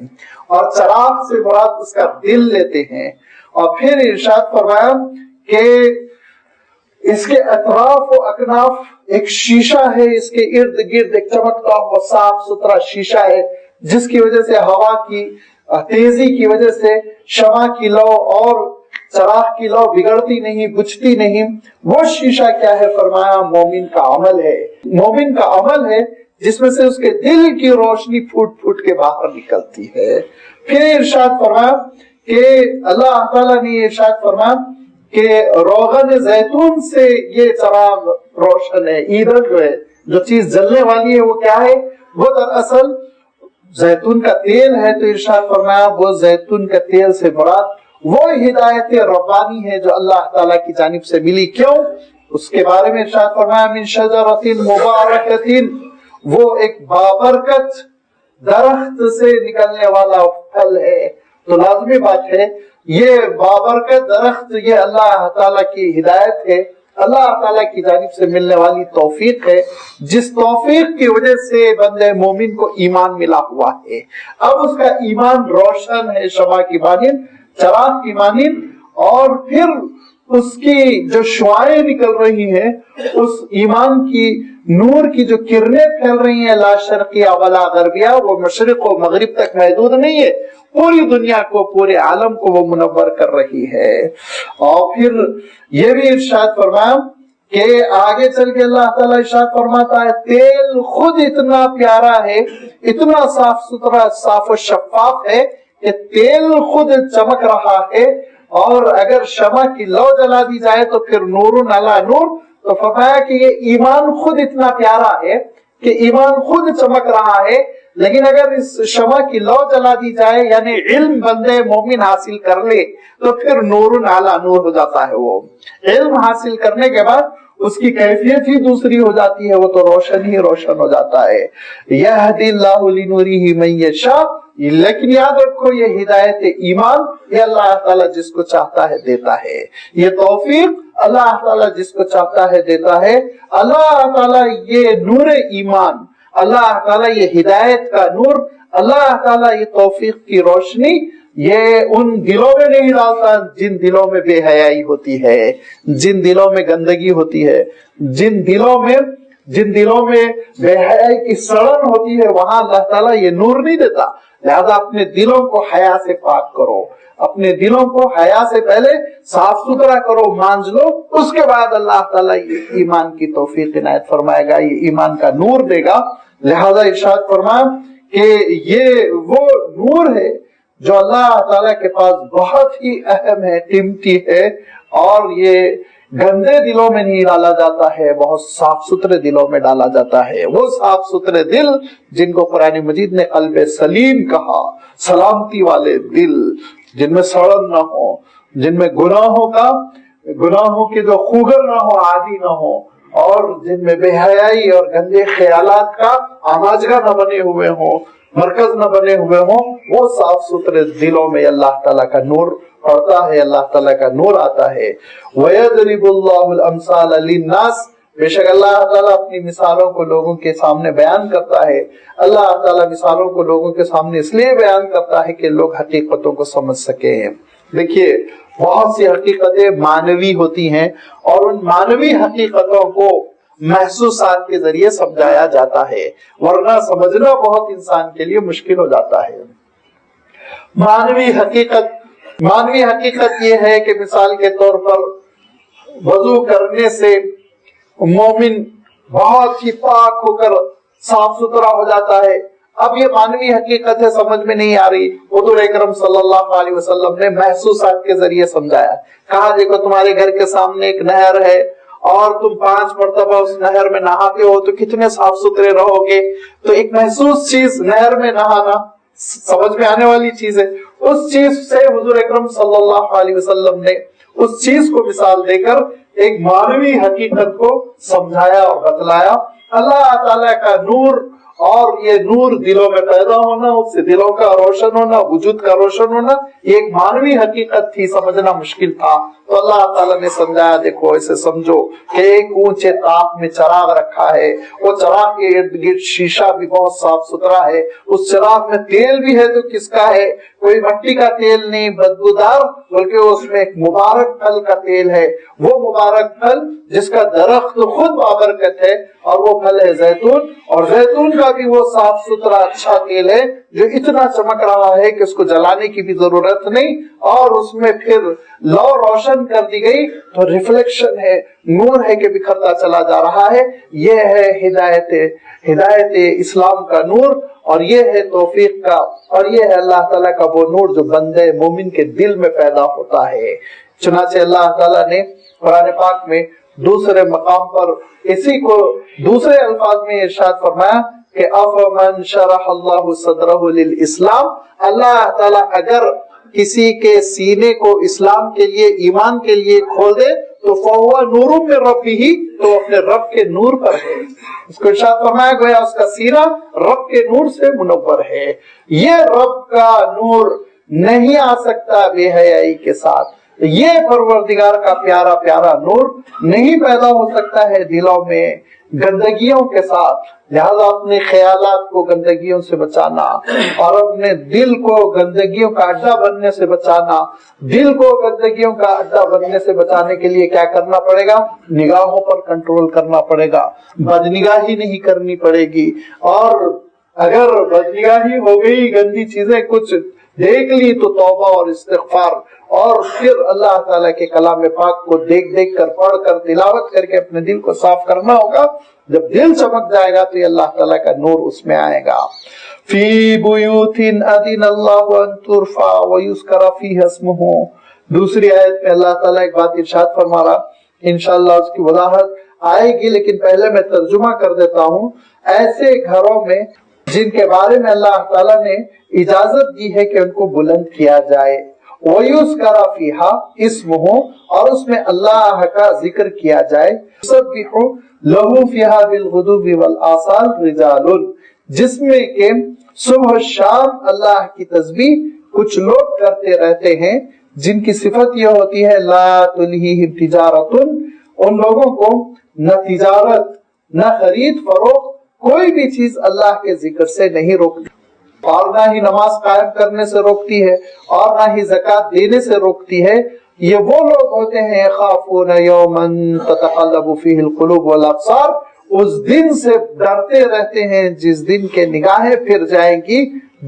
اور چراغ سے مراد اس کا دل لیتے ہیں. اور پھر ارشاد فرمایا کہ اس کے اطراف و اکناف ایک شیشہ ہے, اس کے ارد گرد ایک چمکتا ہوا صاف ستھرا شیشہ ہے, جس کی وجہ سے ہوا کی تیزی کی وجہ سے شمع کی لو اور چراغ کی لو بگڑتی نہیں, بجھتی نہیں. وہ شیشہ کیا ہے؟ فرمایا مومن کا عمل ہے. مومن کا عمل ہے جس میں سے اس کے دل کی روشنی پھوٹ پھوٹ کے باہر نکلتی ہے. پھر ارشاد فرمایا کہ اللہ تعالیٰ نے ارشاد فرمایا کہ روغن زیتون سے یہ چراغ روشن ہے. ایندھن جو ہے, جو چیز جلنے والی ہے, وہ کیا ہے؟ وہ دراصل زیتون کا تیل ہے. تو ارشاد فرمایا وہ زیتون کا تیل سے مراد وہ ہدایت ربانی ہے جو اللہ تعالیٰ کی جانب سے ملی. کیوں؟ اس کے بارے میں ارشاد فرمایا من شجرۃ مبارکۃ, وہ ایک بابرکت درخت سے نکلنے والا پھل ہے. تو لازمی بات ہے یہ بابرکت درخت یہ اللہ تعالیٰ کی ہدایت ہے، اللہ تعالیٰ کی جانب سے ملنے والی توفیق ہے، جس توفیق کی وجہ سے بندے مومن کو ایمان ملا ہوا ہے۔ اب اس کا ایمان روشن ہے شمع کی مانند، چراغ کی مانند، اور پھر اس کی جو شعائیں نکل رہی ہیں، اس ایمان کی نور کی جو کرنیں پھیل رہی ہیں، لا شرقیہ ولا غربیہ، وہ مشرق و مغرب تک محدود نہیں ہے، پوری دنیا کو، پورے عالم کو وہ منور کر رہی ہے۔ اور پھر یہ بھی ارشاد فرمایا کہ آگے چل کے اللہ تعالیٰ ارشاد فرماتا ہے تیل خود اتنا پیارا ہے، اتنا صاف ستھرا، صاف و شفاف ہے کہ تیل خود چمک رہا ہے، اور اگر شمع کی لو جلا دی جائے تو پھر نور علی نور۔ تو فرمایا کہ یہ ایمان خود اتنا پیارا ہے کہ ایمان خود چمک رہا ہے، لیکن اگر اس شمع کی لو جلا دی جائے، یعنی علم بندے مومن حاصل کر لے، تو پھر نور علی نور ہو جاتا ہے۔ وہ علم حاصل کرنے کے بعد اس کی کیفیت ہی دوسری ہو جاتی ہے، وہ تو روشن ہی روشن ہو جاتا ہے۔ یہدی اللہ لنورہ من یشاء، لیکن یاد رکھو یہ ہدایت ایمان یہ اللہ تعالیٰ جس کو چاہتا ہے دیتا ہے، یہ توفیق اللہ تعالیٰ جس کو چاہتا ہے دیتا ہے۔ اللہ تعالیٰ یہ نور ایمان، اللہ تعالیٰ یہ ہدایت کا نور، اللہ تعالیٰ یہ توفیق کی روشنی یہ ان دلوں میں نہیں ڈالتا جن دلوں میں بے حیائی ہوتی ہے، جن دلوں میں گندگی ہوتی ہے، جن دلوں میں بے حیائی کی سڑن ہوتی ہے، وہاں اللہ تعالیٰ یہ نور نہیں دیتا۔ لہذا اپنے دلوں کو حیا سے پاک کرو، اپنے دلوں کو حیا سے پہلے صاف ستھرا کرو، مانج لو، اس کے بعد اللہ تعالیٰ یہ ایمان کی توفیق عنایت فرمائے گا، یہ ایمان کا نور دے گا۔ لہذا ارشاد فرمایا کہ یہ وہ نور ہے جو اللہ تعالیٰ کے پاس بہت ہی اہم ہے، قیمتی ہے، اور یہ گندے دلوں میں نہیں ڈالا جاتا ہے، بہت صاف ستھرے دلوں میں ڈالا جاتا ہے۔ وہ صاف ستھرے دل جن کو قرآن مجید نے قلب سلیم کہا، سلامتی والے دل، جن میں سڑن نہ ہو، جن میں گناہوں کے جو خوگر نہ ہو، عادی نہ ہو، اور جن میں بے حیائی اور گندے خیالات کا آماجگا نہ بنے ہوئے ہوں، مرکز نہ بنے ہوئے ہوں، وہ صاف ستھرے دلوں میں اللہ تعالیٰ کا نور پڑتا ہے، اللہ تعالیٰ کا نور آتا ہے۔ وَيَضْرِبُ اللَّهُ الْأَمْثَالَ لِلنَّاسِ، بے شک اللہ تعالیٰ اپنی مثالوں کو لوگوں کے سامنے بیان کرتا ہے۔ اللہ تعالیٰ مثالوں کو لوگوں کے سامنے اس لیے بیان کرتا ہے کہ لوگ حقیقتوں کو سمجھ سکیں۔ دیکھیے بہت سی حقیقتیں معنوی ہوتی ہیں، اور ان معنوی حقیقتوں کو محسوسات کے ذریعے سمجھایا جاتا ہے، ورنہ سمجھنا بہت انسان کے لیے مشکل ہو جاتا ہے۔ معنوی حقیقت یہ ہے کہ مثال کے طور پر وضو کرنے سے مومن بہت ہی پاک ہو کر صاف ستھرا ہو جاتا ہے۔ اب یہ معنوی حقیقت ہے، سمجھ میں نہیں آ رہی، حضور اکرم صلی اللہ علیہ وسلم نے محسوسات کے ذریعے سمجھایا۔ کہا دیکھو تمہارے گھر کے سامنے ایک نہر ہے، اور تم 5 مرتبہ اس نہر میں نہاتے ہو تو کتنے صاف ستھرے رہو گے۔ تو ایک محسوس چیز نہر میں نہانا سمجھ میں آنے والی چیز ہے، اس چیز سے حضور اکرم صلی اللہ علیہ وسلم نے اس چیز کو مثال دے کر ایک معنوی حقیقت کو سمجھایا اور بتلایا۔ اللہ تعالیٰ کا نور، اور یہ نور دلوں میں پیدا ہونا، اس سے دلوں کا روشن ہونا، وجود کا روشن ہونا، یہ ایک معنوی حقیقت تھی، سمجھنا مشکل تھا۔ تو اللہ تعالیٰ نے سمجھایا دیکھو اسے سمجھو کہ ایک اونچے طاق میں چراغ رکھا ہے، وہ چراغ کے ارد گرد شیشہ بھی بہت صاف ستھرا ہے، اس چراغ میں تیل بھی ہے تو کس کا ہے؟ کوئی مٹی کا تیل نہیں بدبودار، بلکہ اس میں ایک مبارک پھل کا تیل ہے، وہ مبارک پھل جس کا درخت خود بابرکت ہے، اور وہ پھل ہے زیتون، اور زیتون کا بھی وہ صاف ستھرا اچھا تیل ہے جو اتنا چمک رہا ہے کہ اس کو جلانے کی بھی ضرورت نہیں، اور اس میں پھر لو روشن کر دی گئی تو ریفلیکشن ہے، نور ہے کہ بکھرتا چلا جا رہا ہے۔ یہ ہے ہدایت اسلام کا نور، اور یہ ہے توفیق کا، اور یہ ہے اللہ تعالیٰ کا وہ نور جو بندے مومن کے دل میں پیدا ہوتا ہے۔ چنانچہ اللہ تعالیٰ نے قرآن پاک میں دوسرے مقام پر اسی کو دوسرے الفاظ میں ارشاد فرمایا کہ افمن شرح اللہ صدرہ للاسلام، اللہ تعالیٰ اگر کسی کے سینے کو اسلام کے لیے، ایمان کے لیے کھول دے تو فہو نور من ربہ، تو اپنے رب کے نور پر ہے۔ اس کو ارشاد فرمایا گویا اس کا سینہ رب کے نور سے منور ہے۔ یہ رب کا نور نہیں آ سکتا بے حیائی کے ساتھ. یہ پروردگار کا پیارا پیارا نور نہیں پیدا ہو سکتا ہے دلوں میں گندگیوں کے ساتھ. لہذا اپنے خیالات کو گندگیوں سے بچانا اور اپنے دل کو گندگیوں کا اڈا بننے سے بچانا. دل کو گندگیوں کا اڈا بننے سے بچانے کے لیے کیا کرنا پڑے گا؟ نگاہوں پر کنٹرول کرنا پڑے گا، بدنگاہی نہیں کرنی پڑے گی. اور اگر بدنگاہی ہو گئی، گندی چیزیں کچھ دیکھ لی، تو توبہ اور استغفار اور پھر اللہ تعالیٰ کے کلام پاک کو دیکھ دیکھ کر، پڑھ کر، تلاوت کر کے اپنے دل کو صاف کرنا ہوگا. جب دل چمک جائے گا تو یہ اللہ تعالیٰ کا نور اس میں آئے گا. فی بیوت اذن اللہ ان ترفع ویذکر فیہا اسمہ. دوسری آیت میں اللہ تعالیٰ ایک بات ارشاد فرما رہا، انشاءاللہ اس کی وضاحت آئے گی، لیکن پہلے میں ترجمہ کر دیتا ہوں. ایسے گھروں میں جن کے بارے میں اللہ تعالیٰ نے اجازت دی ہے کہ ان کو بلند کیا جائے، وَيُذْكَرَ فِيهَا اسْمُهُ، اور اس میں اللہ کا ذکر کیا جائے. يُسَبِّحُ لَهُ فِيهَا بِالْغُدُوِّ وَالْآصَالِ رِجَالٌ، جس میں کہ صبح شام اللہ کی تسبیح کچھ لوگ کرتے رہتے ہیں، جن کی صفت یہ ہوتی ہے لا تلہیہم تجارت، ان لوگوں کو نہ تجارت نہ خرید فروخت کوئی بھی چیز اللہ کے ذکر سے نہیں روکتی، اور نہ ہی نماز قائم کرنے سے روکتی ہے، اور نہ ہی زکوٰۃ دینے سے روکتی ہے. یہ وہ لوگ ہوتے ہیں یخافون یوما تتقلب فیہ القلوب والابصار، اس دن سے ڈرتے رہتے ہیں جس دن کے نگاہیں پھر جائیں گی،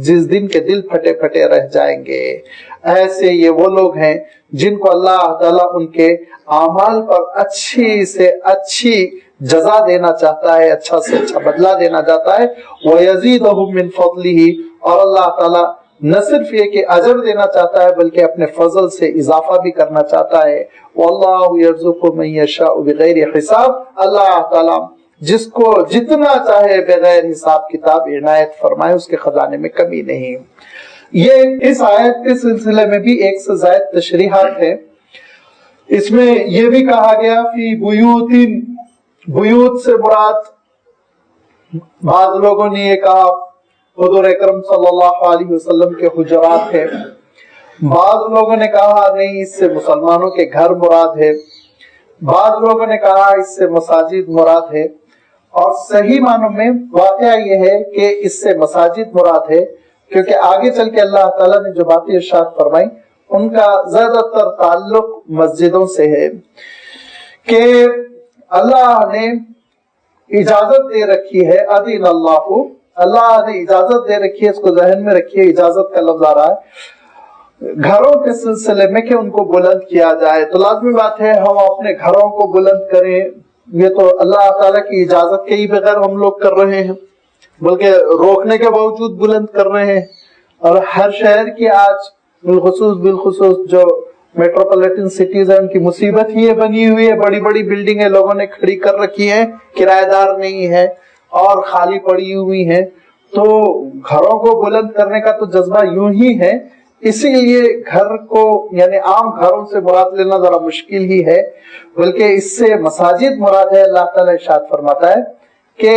جس دن کے دل پھٹے پھٹے رہ جائیں گے. ایسے یہ وہ لوگ ہیں جن کو اللہ تعالیٰ ان کے اعمال پر اچھی سے اچھی جزا دینا چاہتا ہے، اچھا سے اچھا بدلہ دینا چاہتا ہے. وَيَزِيدُهُم مِّن فَضْلِهِ، اور اللہ تعالیٰ نہ صرف یہ کہ اجر دینا چاہتا ہے بلکہ اپنے فضل سے اضافہ بھی کرنا چاہتا ہے. وَاللَّهُ يَرْزُقُ مَن يَشَاءُ بِغَيْرِ حِسَاب، اللہ تعالیٰ جس کو جتنا چاہے بغیر حساب کتاب عنایت فرمائے، اس کے خزانے میں کمی نہیں. یہ اس آیت کے سلسلے میں بھی ایک سے زائد تشریحات ہیں. اس میں یہ بھی کہا گیا فی بیوت، بیوت سے مراد، بعض لوگوں نے یہ کہا حضور اکرم صلی اللہ علیہ وسلم کے حجرات ہے، بعض لوگوں نے کہا نہیں اس سے مسلمانوں کے گھر مراد ہے، بعض لوگوں نے کہا اس سے مساجد مراد ہے. اور صحیح معنوں میں واقعہ یہ ہے کہ اس سے مساجد مراد ہے، کیونکہ آگے چل کے اللہ تعالیٰ نے جو باتیں ارشاد فرمائی ان کا زیادہ تر تعلق مسجدوں سے ہے، کہ اللہ نے اجازت دے رکھی ہے. اذن اللہ، اللہ نے اجازت دے رکھی ہے، اس کو ذہن میں رکھیے، اجازت کا لفظ آ رہا ہے گھروں کے سلسلے میں کہ ان کو بلند کیا جائے. تو لازمی بات ہے ہم اپنے گھروں کو بلند کریں، یہ تو اللہ تعالیٰ کی اجازت کے ہی بغیر ہم لوگ کر رہے ہیں، بلکہ روکنے کے باوجود بلند کر رہے ہیں. اور ہر شہر کی آج بالخصوص جو میٹروپولیٹن سٹیز ہیں ان کی مصیبت ہی بنی ہوئی ہے. بڑی بڑی بلڈنگیں لوگوں نے کھڑی کر رکھی ہیں، کرایہ دار نہیں ہے اور خالی پڑی ہوئی ہیں. تو گھروں کو بلند کرنے کا تو جذبہ یوں ہی ہے، اسی لیے گھر کو یعنی عام گھروں سے مراد لینا ذرا مشکل ہی ہے، بلکہ اس سے مساجد مراد ہے. اللہ تعالیٰ ارشاد فرماتا ہے کہ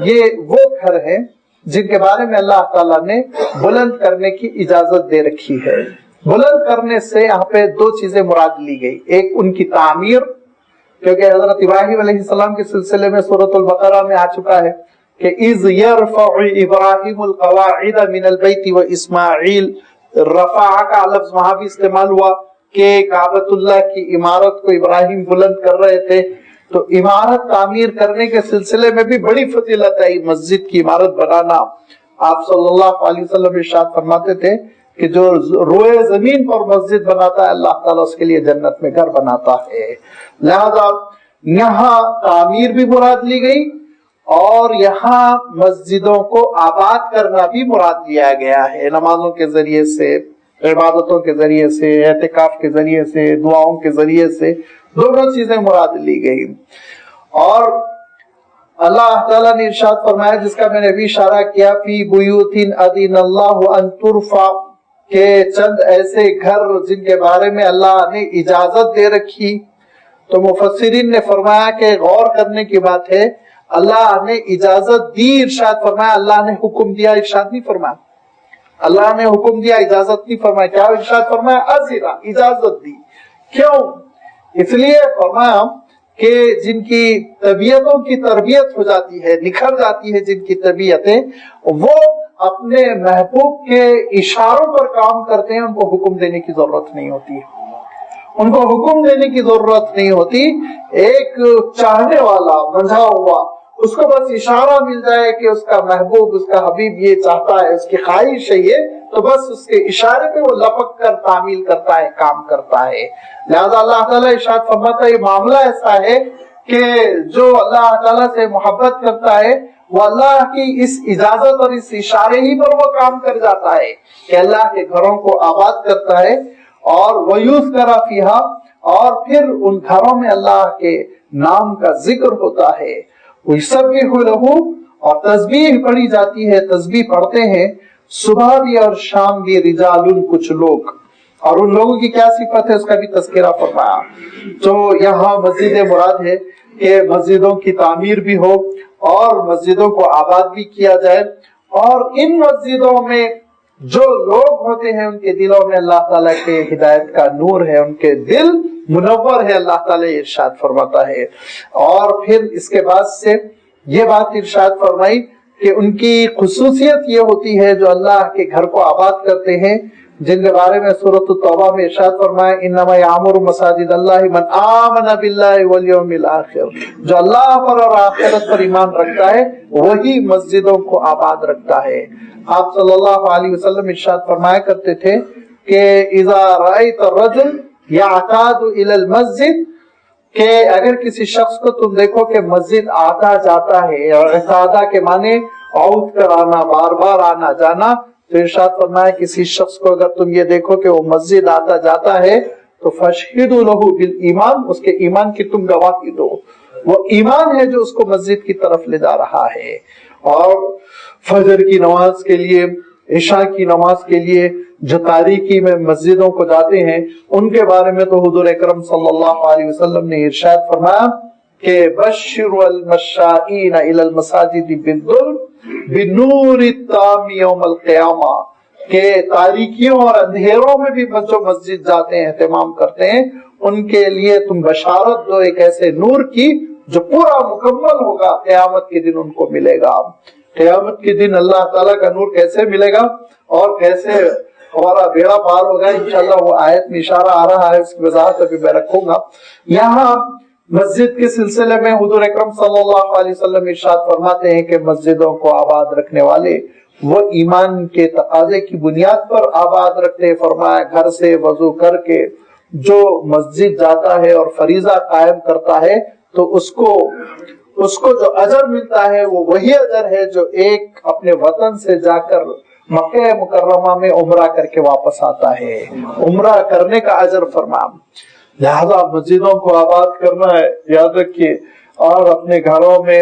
یہ وہ گھر ہیں جن کے بارے میں اللہ تعالیٰ نے بلند کرنے کی اجازت دے رکھی ہے. بلند کرنے سے یہاں پہ دو چیزیں مراد لی گئی، ایک ان کی تعمیر، کیونکہ حضرت ابراہیم علیہ السلام کے سلسلے میں سورۃ البقرہ میں آ چکا ہے کہ اذ یرفع ابراہیم القواعد من البیت واسماعیل، رفع کا لفظ وہاں بھی استعمال ہوا کہ کعبۃ اللہ کی عمارت کو ابراہیم بلند کر رہے تھے. تو عمارت تعمیر کرنے کے سلسلے میں بھی بڑی فضیلت ہے مسجد کی عمارت بنانا. آپ صلی اللہ علیہ وسلم ارشاد فرماتے تھے کہ جو روئے زمین پر مسجد بناتا ہے اللہ تعالیٰ اس کے لیے جنت میں گھر بناتا ہے. لہذا یہاں تعمیر بھی مراد لی گئی اور یہاں مسجدوں کو آباد کرنا بھی مراد لیا گیا ہے، نمازوں کے ذریعے سے، عبادتوں کے ذریعے سے، اعتکاف کے ذریعے سے، دعاؤں کے ذریعے سے، دونوں چیزیں مراد لی گئی. اور اللہ تعالیٰ نے ارشاد فرمایا جس کا میں نے بھی اشارہ کیا فی بیوت اذن اللہ ان ترفع، کہ چند ایسے گھر جن کے بارے میں اللہ نے اجازت دے رکھی. تو مفسرین نے فرمایا کہ غور کرنے کی بات ہے، اللہ نے اجازت دی ارشاد فرمایا، اللہ نے حکم دیا ارشاد نہیں فرمایا. اللہ نے حکم دیا، اجازت نہیں فرمایا. کیا ارشاد فرمایا؟ اذنا، اجازت دی. کیوں؟ اس لیے فرمایا کہ جن کی طبیعتوں کی تربیت ہو جاتی ہے، نکھر جاتی ہے جن کی طبیعتیں، وہ اپنے محبوب کے اشاروں پر کام کرتے ہیں. ان کو حکم دینے کی ضرورت نہیں ہوتی ہے، ان کو حکم دینے کی ضرورت نہیں ہوتی. ایک چاہنے والا منجھا ہوا، اس کو بس اشارہ مل جائے کہ اس کا محبوب، اس کا حبیب یہ چاہتا ہے، اس کی خواہش ہے یہ، تو بس اس کے اشارے پہ وہ لپک کر تعمیل کرتا ہے، کام کرتا ہے. لہذا اللہ تعالیٰ ارشاد فرماتا ہے یہ معاملہ ایسا ہے کہ جو اللہ تعالیٰ سے محبت کرتا ہے وہ اللہ کی اس اجازت اور اس اشارے ہی پر وہ کام کر جاتا ہے کہ اللہ کے گھروں کو آباد کرتا ہے. اور وَيُذْكَرَ فِيهَا، اور پھر ان گھروں میں اللہ کے نام کا ذکر ہوتا ہے. وَيُسَبِّحُ لَهُ، اور تسبیح پڑھی جاتی ہے، تسبیح پڑھتے ہیں صبح بھی اور شام بھی. رجال، کچھ لوگ، اور ان لوگوں کی کیا صفت ہے اس کا بھی تذکرہ فرمایا. تو یہاں مسجد مراد ہے کہ مسجدوں کی تعمیر بھی ہو اور مسجدوں کو آباد بھی کیا جائے، اور ان مسجدوں میں جو لوگ ہوتے ہیں ان کے دلوں میں اللہ تعالیٰ کے ہدایت کا نور ہے، ان کے دل منور ہے، اللہ تعالیٰ ارشاد فرماتا ہے. اور پھر اس کے بعد سے یہ بات ارشاد فرمائی کہ ان کی خصوصیت یہ ہوتی ہے جو اللہ کے گھر کو آباد کرتے ہیں، جن کے بارے میں سورۃ التوبہ میں ارشاد فرمایا انما یعمر مساجد اللہ من آمن باللہ والیوم الآخر، جو اللہ پر اور آخرت پر ایمان رکھتا ہے وہی مسجدوں کو آباد رکھتا ہے. آپ صلی اللہ علیہ وسلم ارشاد فرمایا کرتے تھے کہ اذا رأیت الرجل یعتاد الی المسجد، کہ اگر کسی شخص کو تم دیکھو کہ مسجد آتا جاتا ہے، اور اعتادہ کے معنی عود کرانا، بار بار آنا جانا، تو ارشاد فرمایا کسی شخص کو اگر تم یہ دیکھو کہ وہ مسجد آتا جاتا ہے تو فاشہدوا لہ بالایمان، اس کے ایمان کی تم گواہی دو. وہ ایمان ہے جو اس کو مسجد کی طرف لے جا رہا ہے. اور فجر کی نماز کے لیے، عشاء کی نماز کے لیے جو تاریکی میں مسجدوں کو جاتے ہیں، ان کے بارے میں تو حضور اکرم صلی اللہ علیہ وسلم نے ارشاد فرمایا کہ بشر المشائین الی المساجد بنور التام یوم القیامہ، کہ تاریکیوں اور اندھیروں میں بھی جو مسجد جاتے ہیں، اہتمام کرتے ہیں، ان کے لیے تم بشارت دو ایک ایسے نور کی جو پورا مکمل ہوگا، قیامت کے دن ان کو ملے گا. قیامت کے دن اللہ تعالیٰ کا نور کیسے ملے گا اور کیسے ہمارا بیڑا پار ہوگا، انشاءاللہ وہ آیت میں اشارہ آ رہا ہے، اس کی وضاحت ابھی میں رکھوں گا. یہاں مسجد کے سلسلے میں حضور اکرم صلی اللہ علیہ وسلم ارشاد فرماتے ہیں کہ مسجدوں کو آباد رکھنے والے وہ ایمان کے تقاضے کی بنیاد پر آباد رکھتے. فرمایا گھر سے وضو کر کے جو مسجد جاتا ہے اور فریضہ قائم کرتا ہے تو اس کو جو اجر ملتا ہے وہ وہی اجر ہے جو ایک اپنے وطن سے جا کر مکہ مکرمہ میں عمرہ کر کے واپس آتا ہے، عمرہ کرنے کا اجر فرمایا. لہذا مسجدوں کو آباد کرنا ہے، یاد رکھیے، اور اپنے گھروں میں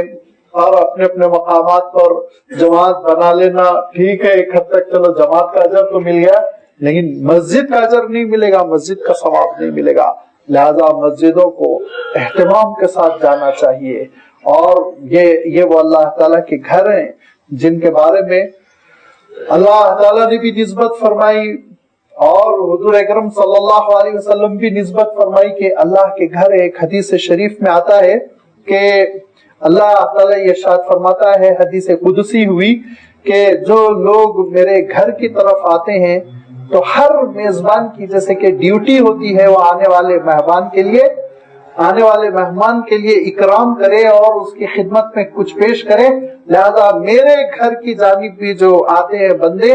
اور اپنے اپنے مقامات پر جماعت بنا لینا ٹھیک ہے، ایک حد تک چلو جماعت کا اجر تو مل گیا، لیکن مسجد کا اجر نہیں ملے گا، مسجد کا ثواب نہیں ملے گا. لہذا مسجدوں کو اہتمام کے ساتھ جانا چاہیے. اور یہ وہ اللہ تعالیٰ کے گھر ہیں جن کے بارے میں اللہ تعالیٰ نے بھی نسبت فرمائی اور حضور اکرم صلی اللہ علیہ وسلم بھی نسبت فرمائی کہ اللہ کے گھر. ایک حدیث شریف میں آتا ہے کہ اللہ تعالیٰ یہ ارشاد فرماتا ہے، حدیث قدسی ہوئی، کہ جو لوگ میرے گھر کی طرف آتے ہیں تو ہر میزبان کی جیسے کہ ڈیوٹی ہوتی ہے وہ آنے والے مہمان کے لیے اکرام کرے اور اس کی خدمت میں کچھ پیش کرے. لہذا میرے گھر کی جانب بھی جو آتے ہیں بندے،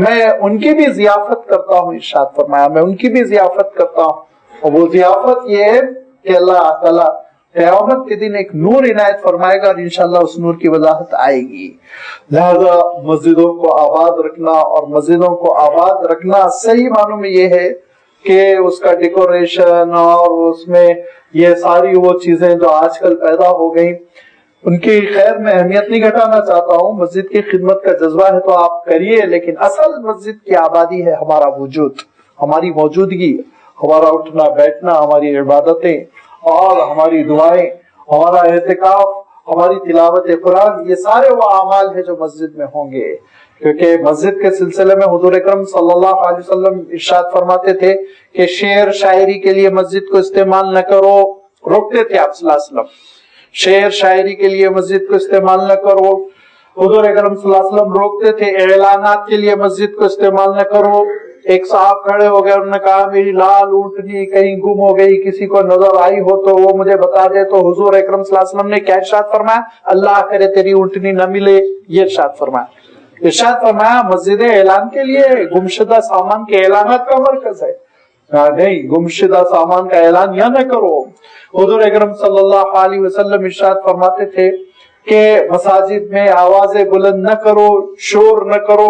میں ان کی بھی ضیافت کرتا ہوں. ارشاد فرمایا میں ان کی بھی ضیافت کرتا ہوں، اور وہ ضیافت یہ ہے کہ اللہ تعالیٰ قیامت کے دن ایک نور عنایت فرمائے گا اور انشاءاللہ اس نور کی وضاحت آئے گی. لہذا مسجدوں کو آباد رکھنا، اور مسجدوں کو آباد رکھنا صحیح معنوں میں یہ ہے کہ اس کا ڈیکوریشن اور اس میں یہ ساری وہ چیزیں جو آج کل پیدا ہو گئیں، ان کی خیر میں اہمیت نہیں گھٹانا چاہتا ہوں. مسجد کی خدمت کا جذبہ ہے تو آپ کریے، لیکن اصل مسجد کی آبادی ہے ہمارا وجود، ہماری موجودگی، ہمارا اٹھنا بیٹھنا، ہماری عبادتیں اور ہماری دعائیں، ہمارا اعتکاف ہماری تلاوت قرآن، یہ سارے وہ اعمال ہیں جو مسجد میں ہوں گے. کیونکہ مسجد کے سلسلے میں حضور اکرم صلی اللہ علیہ وسلم ارشاد فرماتے تھے کہ شعر شاعری کے لیے مسجد کو استعمال نہ کرو. روکتے تھے آپ صلی اللہ علیہ وسلم، شعر شاعری کے لیے مسجد کو استعمال نہ کرو. حضور اکرم صلی اللہ علیہ وسلم روکتے تھے اعلانات کے لیے مسجد کو استعمال نہ کرو. ایک صاحب کھڑے ہو گئے، انہوں نے کہا میری لال اونٹنی کہیں گم ہو گئی، کسی کو نظر آئی ہو تو وہ مجھے بتا دے. تو حضور اکرم صلی اللہ علیہ وسلم نے کیا ارشاد فرمایا؟ اللہ کرے تیری اونٹنی نہ ملے. یہ ارشاد فرمایا مسجد اعلان کے لیے گمشدہ سامان کے اعلانات کا مرکز ہے. نہیں، گمشدہ سامان کا اعلان یا نہ کرو. حضور اکرم صلی اللہ علیہ وسلم ارشاد فرماتے تھے کہ مساجد میں آوازیں بلند نہ کرو، شور نہ کرو.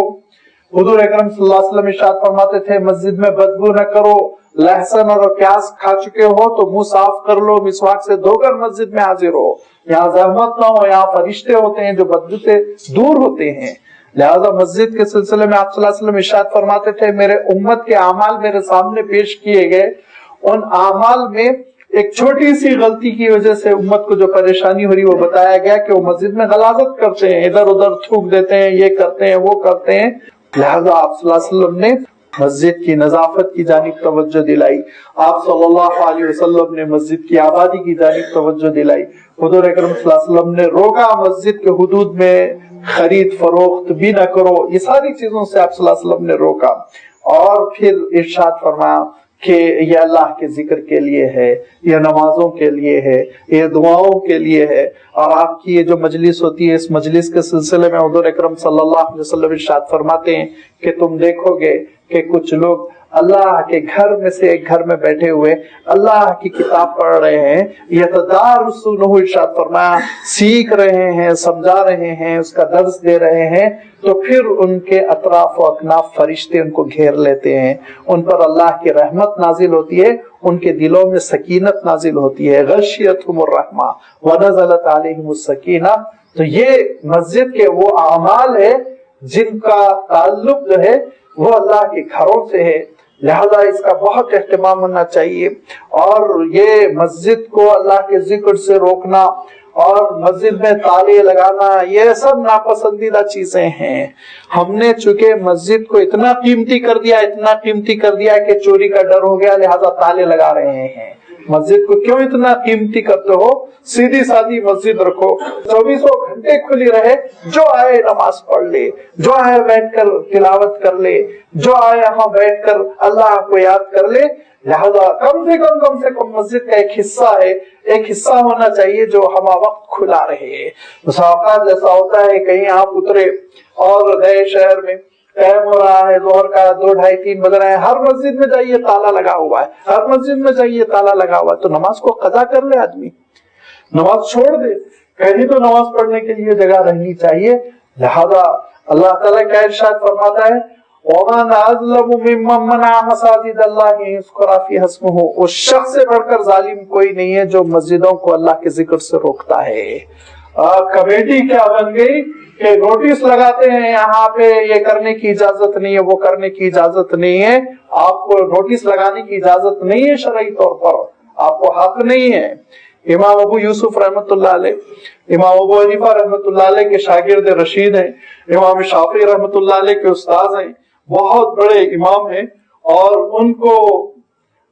حضور اکرم صلی اللہ علیہ وسلم ارشاد فرماتے تھے مسجد میں بدبو نہ کرو. لہسن اور پیاز کھا چکے ہو تو منہ صاف کر لو، مسواک سے دھو کر مسجد میں حاضر ہو. یہاں زحمت نہ ہو، یہاں فرشتے ہوتے ہیں جو بدبو سے دور ہوتے ہیں. لہذا مسجد کے سلسلے میں آپ صلی اللہ علیہ وسلم ارشاد فرماتے تھے میرے امت کے اعمال میرے سامنے پیش کیے گئے. ان اعمال میں ایک چھوٹی سی غلطی کی وجہ سے امت کو جو پریشانی ہو رہی وہ بتایا گیا کہ وہ مسجد میں غلاظت کرتے ہیں، ادھر ادھر تھوک دیتے ہیں، یہ کرتے ہیں وہ کرتے ہیں. لہذا آپ صلی اللہ علیہ وسلم نے مسجد کی نظافت کی جانب توجہ دلائی. آپ صلی اللہ علیہ وسلم نے مسجد کی آبادی کی جانب توجہ دلائی. حضور اکرم صلی اللہ علیہ وسلم نے روکا مسجد کے حدود میں خرید فروخت بھی نہ کرو. یہ ساری چیزوں سے آپ صلی اللہ علیہ وسلم نے روکا. اور پھر ارشاد فرمایا کہ یہ اللہ کے ذکر کے لیے ہے، یہ نمازوں کے لیے ہے، یہ دعاؤں کے لیے ہے. اور آپ کی یہ جو مجلس ہوتی ہے، اس مجلس کے سلسلے میں حضور اکرم صلی اللہ علیہ وسلم ارشاد فرماتے ہیں کہ تم دیکھو گے کہ کچھ لوگ اللہ کے گھر میں سے ایک گھر میں بیٹھے ہوئے اللہ کی کتاب پڑھ رہے ہیں. یتدارسونہ، ارشاد فرمایا سیکھ رہے ہیں، سمجھا رہے ہیں، اس کا درس دے رہے ہیں. تو پھر ان کے اطراف و اکناف فرشتے ان کو گھیر لیتے ہیں، ان پر اللہ کی رحمت نازل ہوتی ہے، ان کے دلوں میں سکینت نازل ہوتی ہے. غشیتہم الرحمہ ونزلت علیہم السکینہ. تو یہ مسجد کے وہ اعمال ہے جن کا تعلق جو ہے وہ اللہ کے گھروں سے ہے. لہذا اس کا بہت اہتمام ہونا چاہیے. اور یہ مسجد کو اللہ کے ذکر سے روکنا اور مسجد میں تالے لگانا، یہ سب ناپسندیدہ چیزیں ہیں. ہم نے چونکہ مسجد کو اتنا قیمتی کر دیا کہ چوری کا ڈر ہو گیا، لہذا تالے لگا رہے ہیں. مسجد کو کیوں اتنا قیمتی کرتے ہو؟ سیدھی سادی مسجد رکھو، 24 گھنٹے کھلی رہے، جو آئے نماز پڑھ لے، جو آئے بیٹھ کر تلاوت کر لے، جو آئے یہاں بیٹھ کر اللہ کو یاد کر لے. لہذا کم سے کم مسجد کا ایک حصہ ہونا چاہیے جو ہمہ وقت کھلا رہے. اوقات جیسا ہوتا ہے کہیں آپ اترے اور گئے شہر میں، ٹائم ہو رہا ہے ظہر کا، 2, 2:30, 3 بج رہے ہیں، ہر مسجد میں جائیے تالا لگا ہوا ہے، تو نماز کو قضا کر لے آدمی، نماز چھوڑ دے. کہیں تو نماز پڑھنے کے لیے جگہ رہنی چاہیے. لہذا اللہ تعالیٰ کیا ارشاد فرماتا ہے؟ وَمَنْ أَظْلَمُ مِمَّنْ مَنَعَ مَسَاجِدَ اللَّهِ أَن يُذْكَرَ فِيهَا اسْمُهُ. اس شخص سے بڑھ کر ظالم کوئی نہیں ہے جو مسجدوں کو اللہ کے ذکر سے روکتا ہے. کمیٹی کیا بن گئی کہ نوٹس لگاتے ہیں یہاں پہ یہ کرنے کی اجازت نہیں ہے، وہ کرنے کی اجازت نہیں ہے. آپ کو نوٹس لگانے کی اجازت نہیں ہے، شرعی طور پر آپ کو حق نہیں ہے. امام ابو یوسف رحمۃ اللہ علیہ، امام ابو حنیفہ رحمۃ اللہ علیہ کے شاگرد رشید ہیں، امام شافعی رحمۃ اللہ علیہ کے استاذ ہیں، بہت بڑے امام ہیں. اور ان کو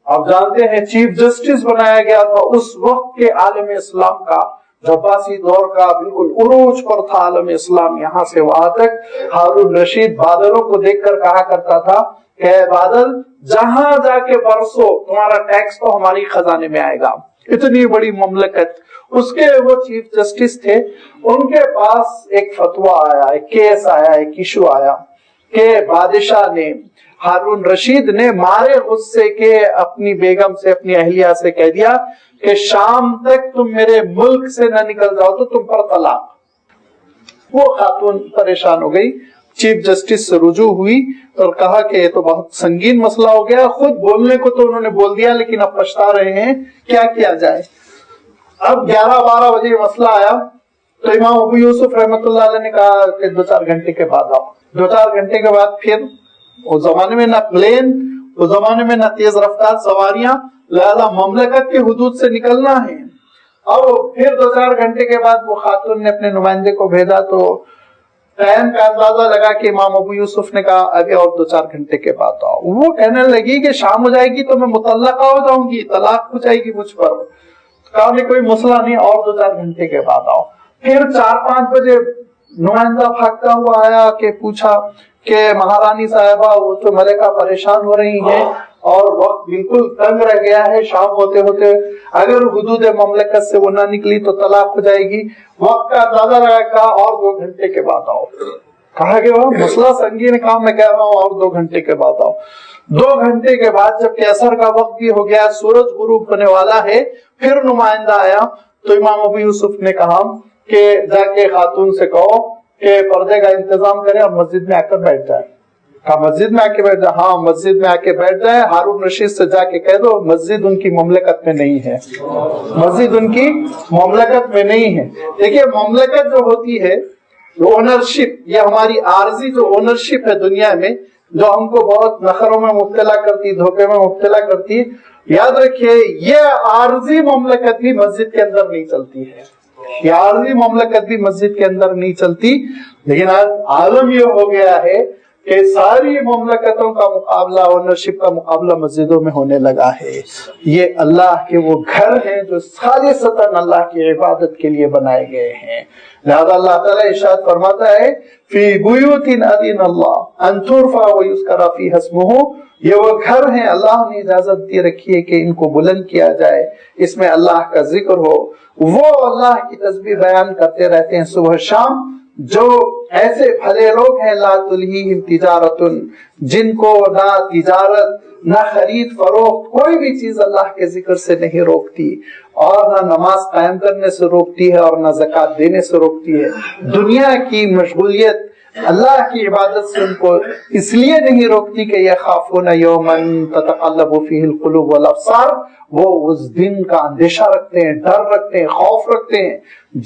آپ جانتے ہیں چیف جسٹس بنایا گیا تھا اس وقت کے عالم اسلام کا، جو عباسی دور کا بالکل عروج پر تھا عالم اسلام یہاں سے وہاں تک. ہارون رشید بادلوں کو دیکھ کر کہا کرتا تھا کہ بادل جہاں جا کے برسو تمہارا ٹیکس تو ہماری خزانے میں آئے گا. اتنی بڑی مملکت. اس کے وہ چیف جسٹس تھے، ان کے پاس ایک فتویٰ آیا، ایک کیس آیا، ایک ایشو آیا کہ بادشاہ نے، ہارون رشید نے مارے غصے کے اپنی بیگم سے، اپنی اہلیہ سے کہہ دیا کہ شام تک تم میرے ملک سے نہ نکل جاؤ تو تم پر طلاق. وہ خاتون پریشان ہو گئی، چیف جسٹس سے رجوع ہوئی اور کہا کہ یہ تو بہت سنگین مسئلہ ہو گیا. خود بولنے کو تو انہوں نے بول دیا لیکن اب پچھتا رہے ہیں، کیا کیا جائے. اب 11-12 بجے مسئلہ آیا تو امام ابو یوسف رحمۃ اللہ علیہ نے کہا کہ 2-4 گھنٹے کے بعد آؤ. 2-4 گھنٹے کے بعد پھر اس زمانے میں نہ پلین، اس زمانے میں نہ تیز رفتار سواریاں، لہذا مملکت کے حدود سے نکلنا ہے. اور پھر 2-4 گھنٹے کے بعد وہ خاتون نے اپنے نمائندے کو بھیجا تو ٹائم کا اندازہ لگا کہ امام ابو یوسف نے کہا ابھی اور 2-4 گھنٹے کے بعد آؤ. وہ کہنے لگی کہ شام ہو جائے گی تو میں مطلقہ ہو جاؤں گی, طلاق ہو جائے گی مجھ پر. کہا نہیں کوئی مسئلہ نہیں, اور 2-4 گھنٹے کے بعد آؤ. پھر 4-5 بجے نمائندہ بھاگتا ہوا آیا کہ پوچھا کہ مہارانی صاحبہ وہ تو ملکہ پریشان ہو رہی ہیں اور وقت بالکل تنگ رہ گیا ہے, شام ہوتے ہوتے اگر حدود مملکت سے وہ نہ نکلی تو طلاق ہو جائے گی. وقت کا اندازہ لگا, کہا اور 2 گھنٹے کے بعد آؤ. کہا کہ وہ مسئلہ سنگین کام, میں کہہ رہا ہوں اور 2 گھنٹے کے بعد آؤ. 2 گھنٹے کے بعد جب کہ عصر کا وقت بھی ہو گیا, سورج غروب ہونے والا ہے, پھر نمائندہ آیا تو امام ابو یوسف نے کہا کہ جا کے خاتون سے کہو کہ پردے کا انتظام کرے اور مسجد میں آ کر بیٹھ جائے. کہا مسجد میں آ کے بیٹھ جائے؟ ہاں مسجد میں آ کے بیٹھ جائے. ہارون رشید سے جا کے کہہ دو مسجد ان کی مملکت میں نہیں ہے, مسجد ان کی مملکت میں نہیں ہے. دیکھیے مملکت جو ہوتی ہے اونرشپ, یہ ہماری عارضی جو اونرشپ ہے دنیا میں, جو ہم کو بہت نخروں میں مبتلا کرتی, دھوکے میں مبتلا کرتی, یاد رکھیے یہ عارضی مملکت بھی مسجد کے اندر نہیں چلتی ہے. یہ عارضی مملکت بھی مسجد کے اندر نہیں چلتی. لیکن آج عالم یہ ہو گیا ہے کہ ساری مملکتوں کا مقابلہ, اونرشپ کا مقابلہ مسجدوں میں ہونے لگا ہے. یہ اللہ کے وہ گھر ہیں جو خالصتاً اللہ کی عبادت کے لیے بنائے گئے ہیں. لہذا اللہ تعالیٰ ارشاد فرماتا ہے فی بیوت اذن اللہ ان ترفع ویذکر فیہا اسمہ, یہ وہ گھر ہیں اللہ نے اجازت دی رکھی ہے کہ ان کو بلند کیا جائے, اس میں اللہ کا ذکر ہو. وہ اللہ کی تسبیح بیان کرتے رہتے ہیں صبح شام. جو ایسے بھلے لوگ ہیں لا تلہیہم تجارت, جن کو نہ تجارت نہ خرید فروخت کوئی بھی چیز اللہ کے ذکر سے نہیں روکتی, اور نہ نماز قائم کرنے سے روکتی ہے, اور نہ زکوٰۃ دینے سے روکتی ہے. دنیا کی مشغولیت اللہ کی عبادت سے ان کو اس لیے نہیں روکتی کہ یخافون یوما تتقلب فیہ القلوب والابصار, وہ اس دن کا اندیشہ رکھتے ہیں, ڈر رکھتے ہیں, خوف رکھتے ہیں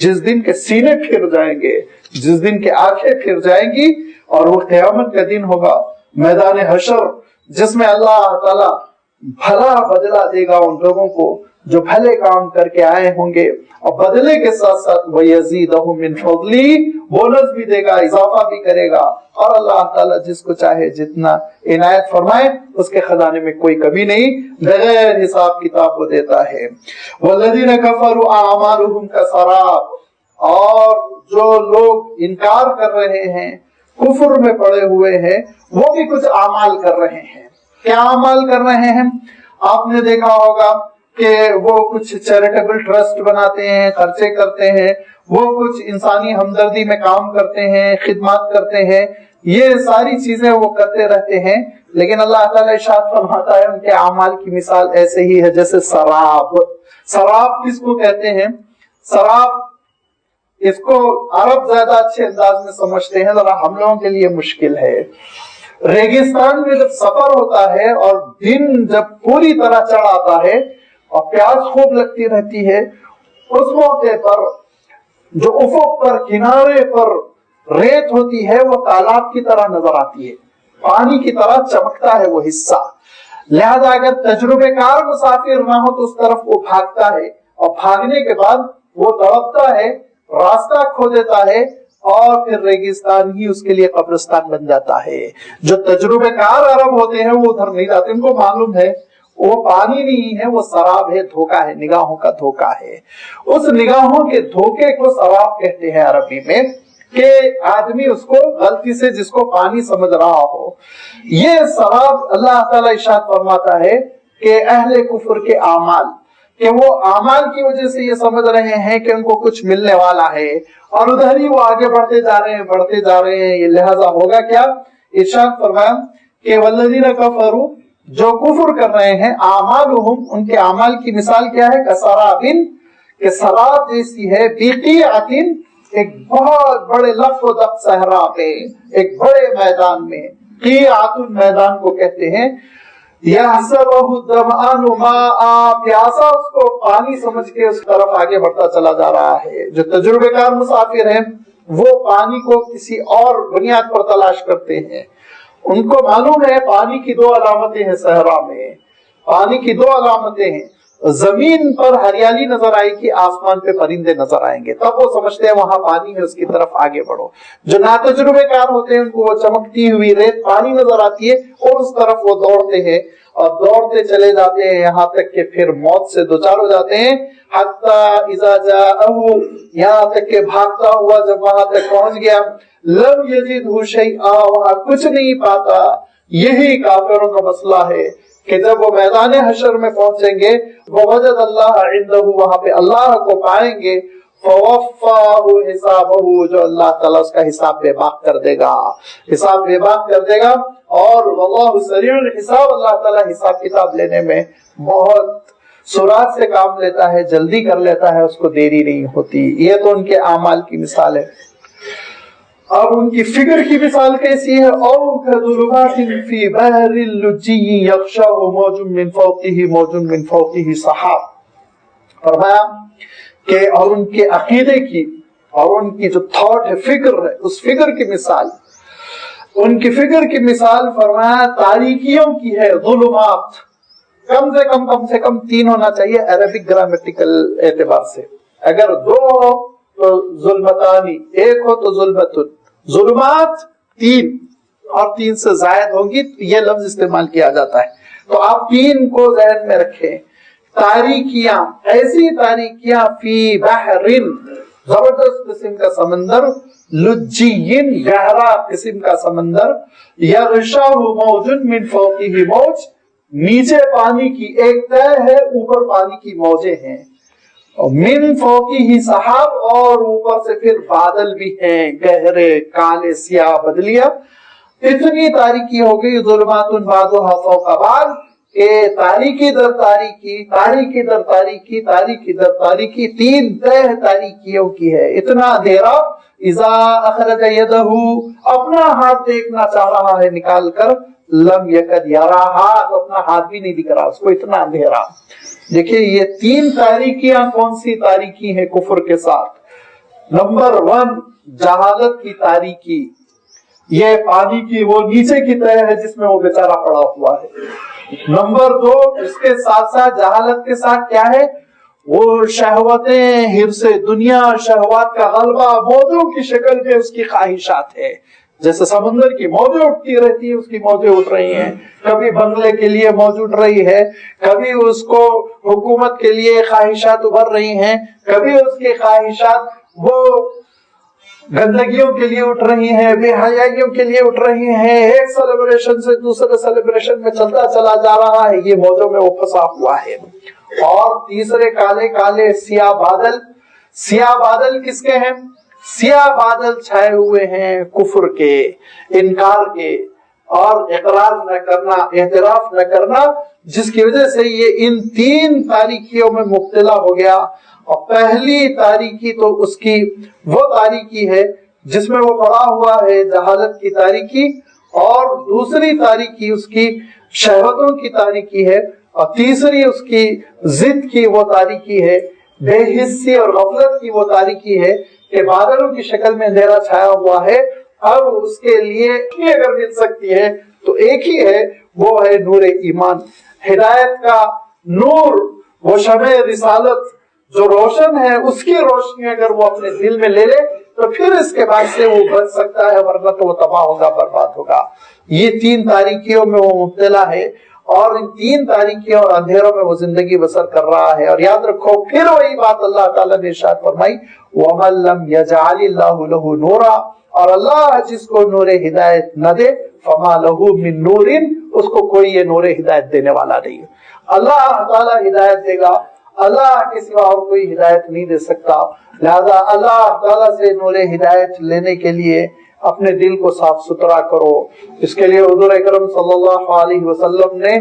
جس دن کے سینے پھر جائیں گے, جس دن کے آنکھیں پھر جائیں گی. اور وہ قیامت کا دن ہوگا, میدان حشر, جس میں اللہ تعالی بھلا بدلہ دے گا ان لوگوں کو جو بھلے کام کر کے آئے ہوں گے, اور بدلے کے ساتھ ساتھ وَيَزِيدَهُم مِّن فَضْلِهِ, بونس بھی دے گا, اضافہ بھی کرے گا. اور اللہ تعالیٰ جس کو چاہے جتنا عنایت فرمائے, اس کے خزانے میں کوئی کمی نہیں, بغیر حساب کتاب کو دیتا ہے. وَالَّذِينَ كَفَرُوا أَعْمَالُهُمْ كَسَرَابٍ, اور جو لوگ انکار کر رہے ہیں, کفر میں پڑے ہوئے ہیں, وہ بھی کچھ اعمال کر رہے ہیں. کیا اعمال کر رہے ہیں؟ آپ نے دیکھا ہوگا کہ وہ کچھ چیریٹیبل ٹرسٹ بناتے ہیں, خرچے کرتے ہیں, وہ کچھ انسانی ہمدردی میں کام کرتے ہیں, خدمات کرتے ہیں, یہ ساری چیزیں وہ کرتے رہتے ہیں. لیکن اللہ تعالیٰ ارشاد فرماتا ہے ان کے اعمال کی مثال ایسے ہی ہے جیسے سراب. سراب کس کو کہتے ہیں؟ سراب, اس کو عرب زیادہ اچھے انداز میں سمجھتے ہیں, ذرا ہم لوگوں کے لیے مشکل ہے. ریگستان میں جب سفر ہوتا ہے اور دن جب پوری طرح چڑھ آتا ہے اور پیاس خوب لگتی رہتی ہے, اس موقع پر جو افق پر کنارے پر ریت ہوتی ہے وہ تالاب کی طرح نظر آتی ہے, پانی کی طرح چمکتا ہے وہ حصہ. لہذا اگر تجربے کار مسافر نہ ہو تو اس طرف وہ بھاگتا ہے, اور بھاگنے کے بعد وہ تڑپتا ہے, راستہ کھو دیتا ہے, اور پھر ریگستان ہی اس کے لیے قبرستان بن جاتا ہے. جو تجربے کار عرب ہوتے ہیں وہ ادھر نہیں جاتے, ان کو معلوم ہے وہ پانی نہیں ہے, وہ سراب ہے, دھوکہ ہے, نگاہوں کا دھوکہ ہے. اس نگاہوں کے دھوکے کو سراب کہتے ہیں عربی میں, کہ آدمی اس کو غلطی سے جس کو پانی سمجھ رہا ہو. یہ سراب اللہ تعالیٰ ارشاد فرماتا ہے کہ اہل کفر کے اعمال, کہ وہ اعمال کی وجہ سے یہ سمجھ رہے ہیں کہ ان کو کچھ ملنے والا ہے, اور ادھر ہی وہ آگے بڑھتے جا رہے ہیں, بڑھتے جا رہے ہیں. یہ لہذا ہوگا کیا؟ ارشاد فرمایا کہ والذین کفروا, جو کفر کر رہے ہیں, اعمالہم, ان کے اعمال کی مثال کیا ہے؟ کسرابن, کہ سراب جیسی ہے, بیقیعۃ, ایک بہت بڑے لف و دف صحرا پہ, ایک بڑے میدان میں. قیعۃ میدان کو کہتے ہیں. یحسبہ الظمآن ماء, پیاسا اس کو پانی سمجھ کے اس طرف آگے بڑھتا چلا جا رہا ہے. جو تجربے کار مسافر ہیں وہ پانی کو کسی اور بنیاد پر تلاش کرتے ہیں. ان کو معلوم ہے پانی کی 2 علامتیں ہیں صحرا میں, پانی کی 2 علامتیں ہیں. زمین پر ہریالی نظر آئے گی، آسمان پہ پرندے نظر آئیں گے، تب وہ سمجھتے ہیں وہاں پانی ہے، اس کی طرف آگے بڑھو۔ جو ناتجربے کار ہوتے ہیں ان کو وہ چمکتی ہوئی ریت پانی نظر آتی ہے اور اس طرف وہ دوڑتے ہیں اور دوڑتے چلے جاتے ہیں یہاں تک کہ پھر موت سے دوچار ہو جاتے ہیں۔ حتی اذا جاءہ، یہاں تک کہ بھاگتا ہوا جب وہاں تک پہنچ گیا، لم یجدہ شیئا، وہاں کچھ نہیں پاتا۔ یہی کافروں کا مسئلہ ہے کہ جب وہ میدان حشر میں پہنچیں گے، ووجد اللہ عنده، وہاں پہ اللہ کو پائیں گے، فوفاہ حسابہ، جو اللہ تعالیٰ اس کا حساب بے باک کر دے گا، حساب بے باک کر دے گا۔ اور واللہ سریع الحساب، اللہ تعالیٰ حساب کتاب لینے میں بہت سرعت سے کام لیتا ہے، جلدی کر لیتا ہے، اس کو دیری نہیں ہوتی۔ یہ تو ان کے اعمال کی مثال ہے۔ اب ان کی فکر کی مثال کیسی ہے؟ او کظلمات فی بحر اللجی یغشاہ موج من فوقہ موج من فوقہ سحاب۔ فرمایا کہ اور ان کے عقیدے کی اور ان کی جو تھاٹ ہے، فکر ہے، اس فکر کی مثال، ان کی فکر کی مثال فرمایا تاریکیوں کی ہے، ظلمات۔ کم سے کم 3 ہونا چاہیے عربک گرامیٹیکل اعتبار سے، اگر 2 ہو تو ظلمتانی، 1 ہو تو ظلمتن، ظلمات 3 اور 3 سے زائد ہوگی تو یہ لفظ استعمال کیا جاتا ہے، تو آپ 3 کو ذہن میں رکھیں۔ تاریکیاں، ایسی تاریکیاں، فی بحر، زبردست قسم کا سمندر، لجین، گہرا قسم کا سمندر، یغشاہ موج من فوقہ موج، نیچے پانی کی ایک تہ ہے، اوپر پانی کی موجیں ہیں، من فوقہ سحاب، اور اوپر سے پھر بادل بھی ہیں، گہرے کالے سیاہ بدلیاں۔ اتنی تاریکی ہو گئی، ظلمات بعضھا فوق بعض، کہ تاریکی در تاریکی، تاریکی در تاریکی، تاریکی در تاریکی، 3 تہ تاریکیوں کی ہے، اتنا اندھیرا۔ اذا اخرج یدہ، اپنا ہاتھ دیکھنا چاہ رہا ہے نکال کر، لم یکد یراہا، تو اپنا ہاتھ بھی نہیں دکھ رہا اس کو، اتنا اندھیرا۔ دیکھیں یہ 3 تاریکیاں کون سی تاریکی ہیں کفر کے ساتھ؟ نمبر 1 جہالت کی تاریکی، یہ پانی کی وہ نیچے کی تہ ہے جس میں وہ بیچارہ پڑا ہوا ہے۔ نمبر 2 اس کے ساتھ ساتھ جہالت کے ساتھ کیا ہے؟ وہ شہوتیں، حرص دنیا، شہوات کا غلبہ، موجوں کی شکل میں اس کی خواہشات ہے، جیسے سمندر کی موجیں اٹھتی رہتی ہیں، اس کی موجیں اٹھ رہی ہیں، کبھی بنگلے کے لیے موج اٹھ رہی ہے، کبھی اس کو حکومت کے لیے خواہشات ابھر رہی ہیں، کبھی اس کی خواہشات وہ گندگیوں کے لیے اٹھ رہی ہیں، بے حیائیوں کے لیے اٹھ رہی ہیں، ایک سیلیبریشن سے دوسرے سیلیبریشن میں چلتا چلا جا رہا ہے، یہ موجوں میں وہ پھنسا ہوا ہے۔ اور تیسرے کالے کالے سیاہ بادل، سیاہ بادل کس کے ہیں؟ سیاہ بادل چھائے ہوئے ہیں کفر کے، انکار کے، اور اقرار نہ کرنا، اعتراف نہ کرنا، جس کی وجہ سے یہ ان 3 تاریکیوں میں مبتلا ہو گیا۔ اور پہلی تاریکی تو اس کی وہ تاریکی ہے جس میں وہ پڑا ہوا ہے، جہالت کی تاریکی، اور دوسری تاریکی اس کی شہوتوں کی تاریکی ہے، اور تیسری اس کی ضد کی وہ تاریکی ہے، بے حسی اور غفلت کی وہ تاریکی ہے کہ بادلوں کی شکل میں اندھیرا چھایا ہوا ہے۔ اب اس کے لیے اگر مل سکتی ہے تو ایک ہی ہے، وہ ہے نور ایمان، ہدایت کا نور، وہ شمع رسالت جو روشن ہے، اس کی روشنی اگر وہ اپنے دل میں لے لے تو پھر اس کے بعد سے وہ بچ سکتا ہے، ورنہ تو وہ تباہ ہوگا، برباد ہوگا۔ یہ 3 تاریکیوں میں وہ مبتلا ہے، اور ان 3 تاریکیوں اور اندھیروں میں وہ زندگی بسر کر رہا ہے۔ اور یاد رکھو پھر وہی بات اللہ تعالیٰ نے ارشاد فرمائی، وَمَن لَّمْ يَجْعَلِ اللَّهُ لَهُ نُورًا، اور اللہ جس کو نور ہدایت نہ دے، فَمَا لَهُ مِن نُورٍ، اس کو کوئی یہ نور ہدایت دینے والا نہیں۔ اللہ تعالیٰ ہدایت دے گا، اللہ کے سوا اور کوئی ہدایت نہیں دے سکتا۔ لہذا اللہ تعالیٰ سے نور ہدایت لینے کے لیے اپنے دل کو صاف ستھرا کرو۔ اس کے لیے حضور اکرم صلی اللہ علیہ وسلم نے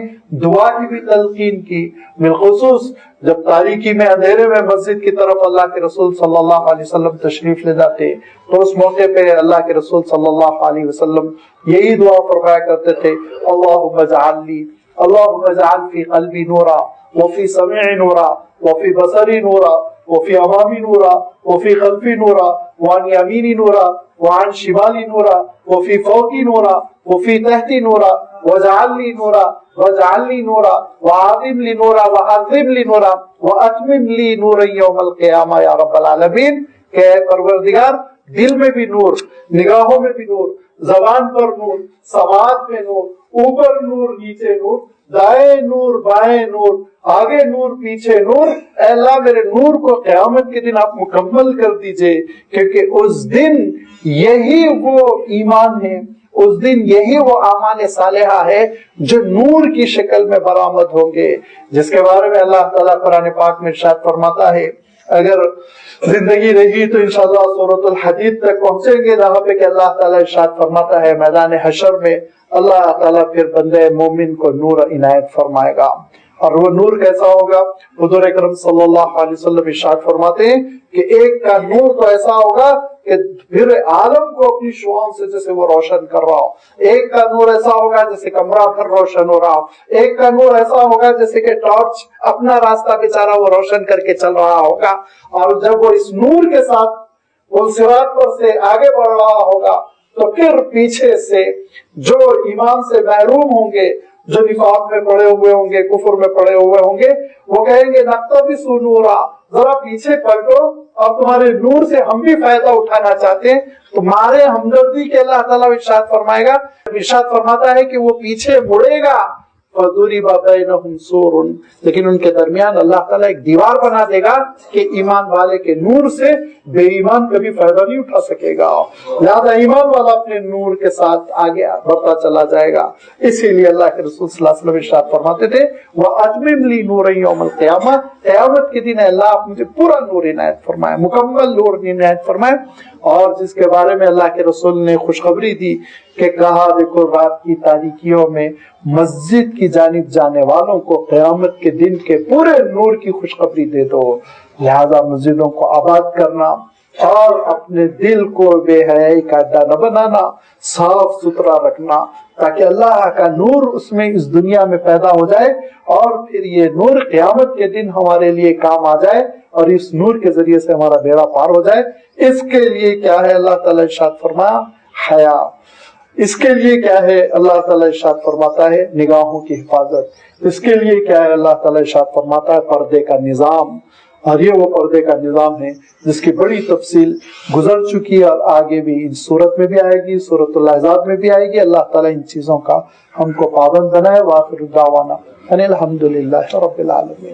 دعا کی بھی تلقین کی، بالخصوص جب تاریکی میں، اندھیرے میں مسجد کی طرف اللہ کے رسول صلی اللہ علیہ وسلم تشریف لے جاتے تو اس موقع پہ اللہ کے رسول صلی اللہ علیہ وسلم یہی دعا فرمایا کرتے تھے، اللہم اجعل لی، اللہم اجعل فی قلبی نورا، وفی سمعی نورا، وفی بصری نورا، وفی امامی نورا، وفی خلفی نورا، وعن یمینی نورا، وعن شمالي نورا وفي فوقي نورا وفي تحتي نورا واجعل لي نورا واجعل لي نورا وعظم لي نورا وعظم لي نورا واتمم لي نورا يوم القيامة يا رب العالمين کہ اے پروردگار دل میں بھی نور، نگاہوں میں بھی نور، زبان پر نور، سماعت میں نور، اوپر نور نیچے نور، دائیں نور بائیں نور، آگے نور پیچھے نور، اے اللہ میرے نور کو قیامت کے دن آپ مکمل کر دیجئے، کیونکہ اس دن یہی وہ ایمان ہے، اس دن یہی وہ اعمال صالحہ ہے جو نور کی شکل میں برآمد ہوں گے، جس کے بارے میں اللہ تعالیٰ قرآن پاک میں ارشاد فرماتا ہے اگر زندگی رہی تو انشاءاللہ سورۃ الحدید تک پہنچیں گے، جہاں پہ کہ اللہ تعالیٰ ارشاد فرماتا ہے میدان حشر میں اللہ تعالیٰ پھر بندے مومن کو نور عنایت فرمائے گا، اور وہ نور کیسا ہوگا؟ حضور اکرم صلی اللہ علیہ وسلم ارشاد فرماتے ہیں کہ ایک کا نور تو ایسا ہوگا کہ پھر عالم کو اپنی شعاؤں سے جیسے وہ روشن کر رہا ہو، ایک کا نور ایسا ہوگا جیسے کمرہ پھر روشن ہو رہا ہو، ایک کا نور ایسا ہوگا جیسے کہ ٹارچ اپنا راستہ بیچارہ وہ روشن کر کے چل رہا ہوگا، اور جب وہ اس نور کے ساتھ وہ صراط پر سے آگے بڑھ رہا ہوگا تو پھر پیچھے سے جو ایمان سے محروم ہوں گے، جو نفاق میں پڑے ہوئے ہوں گے، کفر میں پڑے ہوئے ہوں گے، وہ کہیں گے نقتبس نورا، ذرا پیچھے پلٹو اور تمہارے نور سے ہم بھی فائدہ اٹھانا چاہتے ہیں، تمہارے ہمدردی کے اللہ تعالیٰ ارشاد فرمائے گا، ارشاد فرماتا ہے کہ وہ پیچھے مڑے گا، فَضُرِبَ بَيْنَهُمْ سُورٌ، لیکن ان کے درمیان اللہ تعالیٰ ایک دیوار بنا دے گا کہ ایمان والے کے نور سے بے ایمان کبھی فائدہ نہیں اٹھا سکے گا، لہذا ایمان والا اپنے نور کے ساتھ آگے بڑھتا چلا جائے گا۔ اسی لیے اللہ کے رسول صلی اللہ علیہ وسلم ارشاد فرماتے تھے وَأَتْمِمْ لِي نُورًا يَوْمَ الْقِيَامَةِ، قیامت کے دن اللہ آپ مجھے پورا نور عنایت فرمائے، مکمل نور عنایت فرمائے، اور جس کے بارے میں اللہ کے رسول نے خوشخبری دی کہ کہا دیکھو رات کی تاریکیوں میں مسجد کی جانب جانے والوں کو قیامت کے دن کے پورے نور کی خوشخبری دے دو، لہذا مسجدوں کو آباد کرنا اور اپنے دل کو بے حیائی کا اڈا نہ بنانا، صاف ستھرا رکھنا تاکہ اللہ کا نور اس میں اس دنیا میں پیدا ہو جائے اور پھر یہ نور قیامت کے دن ہمارے لیے کام آ جائے اور اس نور کے ذریعے سے ہمارا بیڑا پار ہو جائے۔ اس کے لیے کیا ہے اللہ تعالیٰ ارشاد فرمایا؟ حیا۔ اس کے لیے کیا ہے اللہ تعالیٰ ارشاد فرماتا ہے؟ نگاہوں کی حفاظت۔ اس کے لیے کیا ہے اللہ تعالیٰ ارشاد فرماتا ہے؟ پردے کا نظام۔ اور یہ وہ پردے کا نظام ہے جس کی بڑی تفصیل گزر چکی ہے اور آگے بھی ان سورت میں بھی آئے گی، سورۃ الاحزاب میں بھی آئے گی۔ اللہ تعالیٰ ان چیزوں کا ہم کو پابند بنائے۔ وآخر دعوانا ان الحمد للہ رب العالمین۔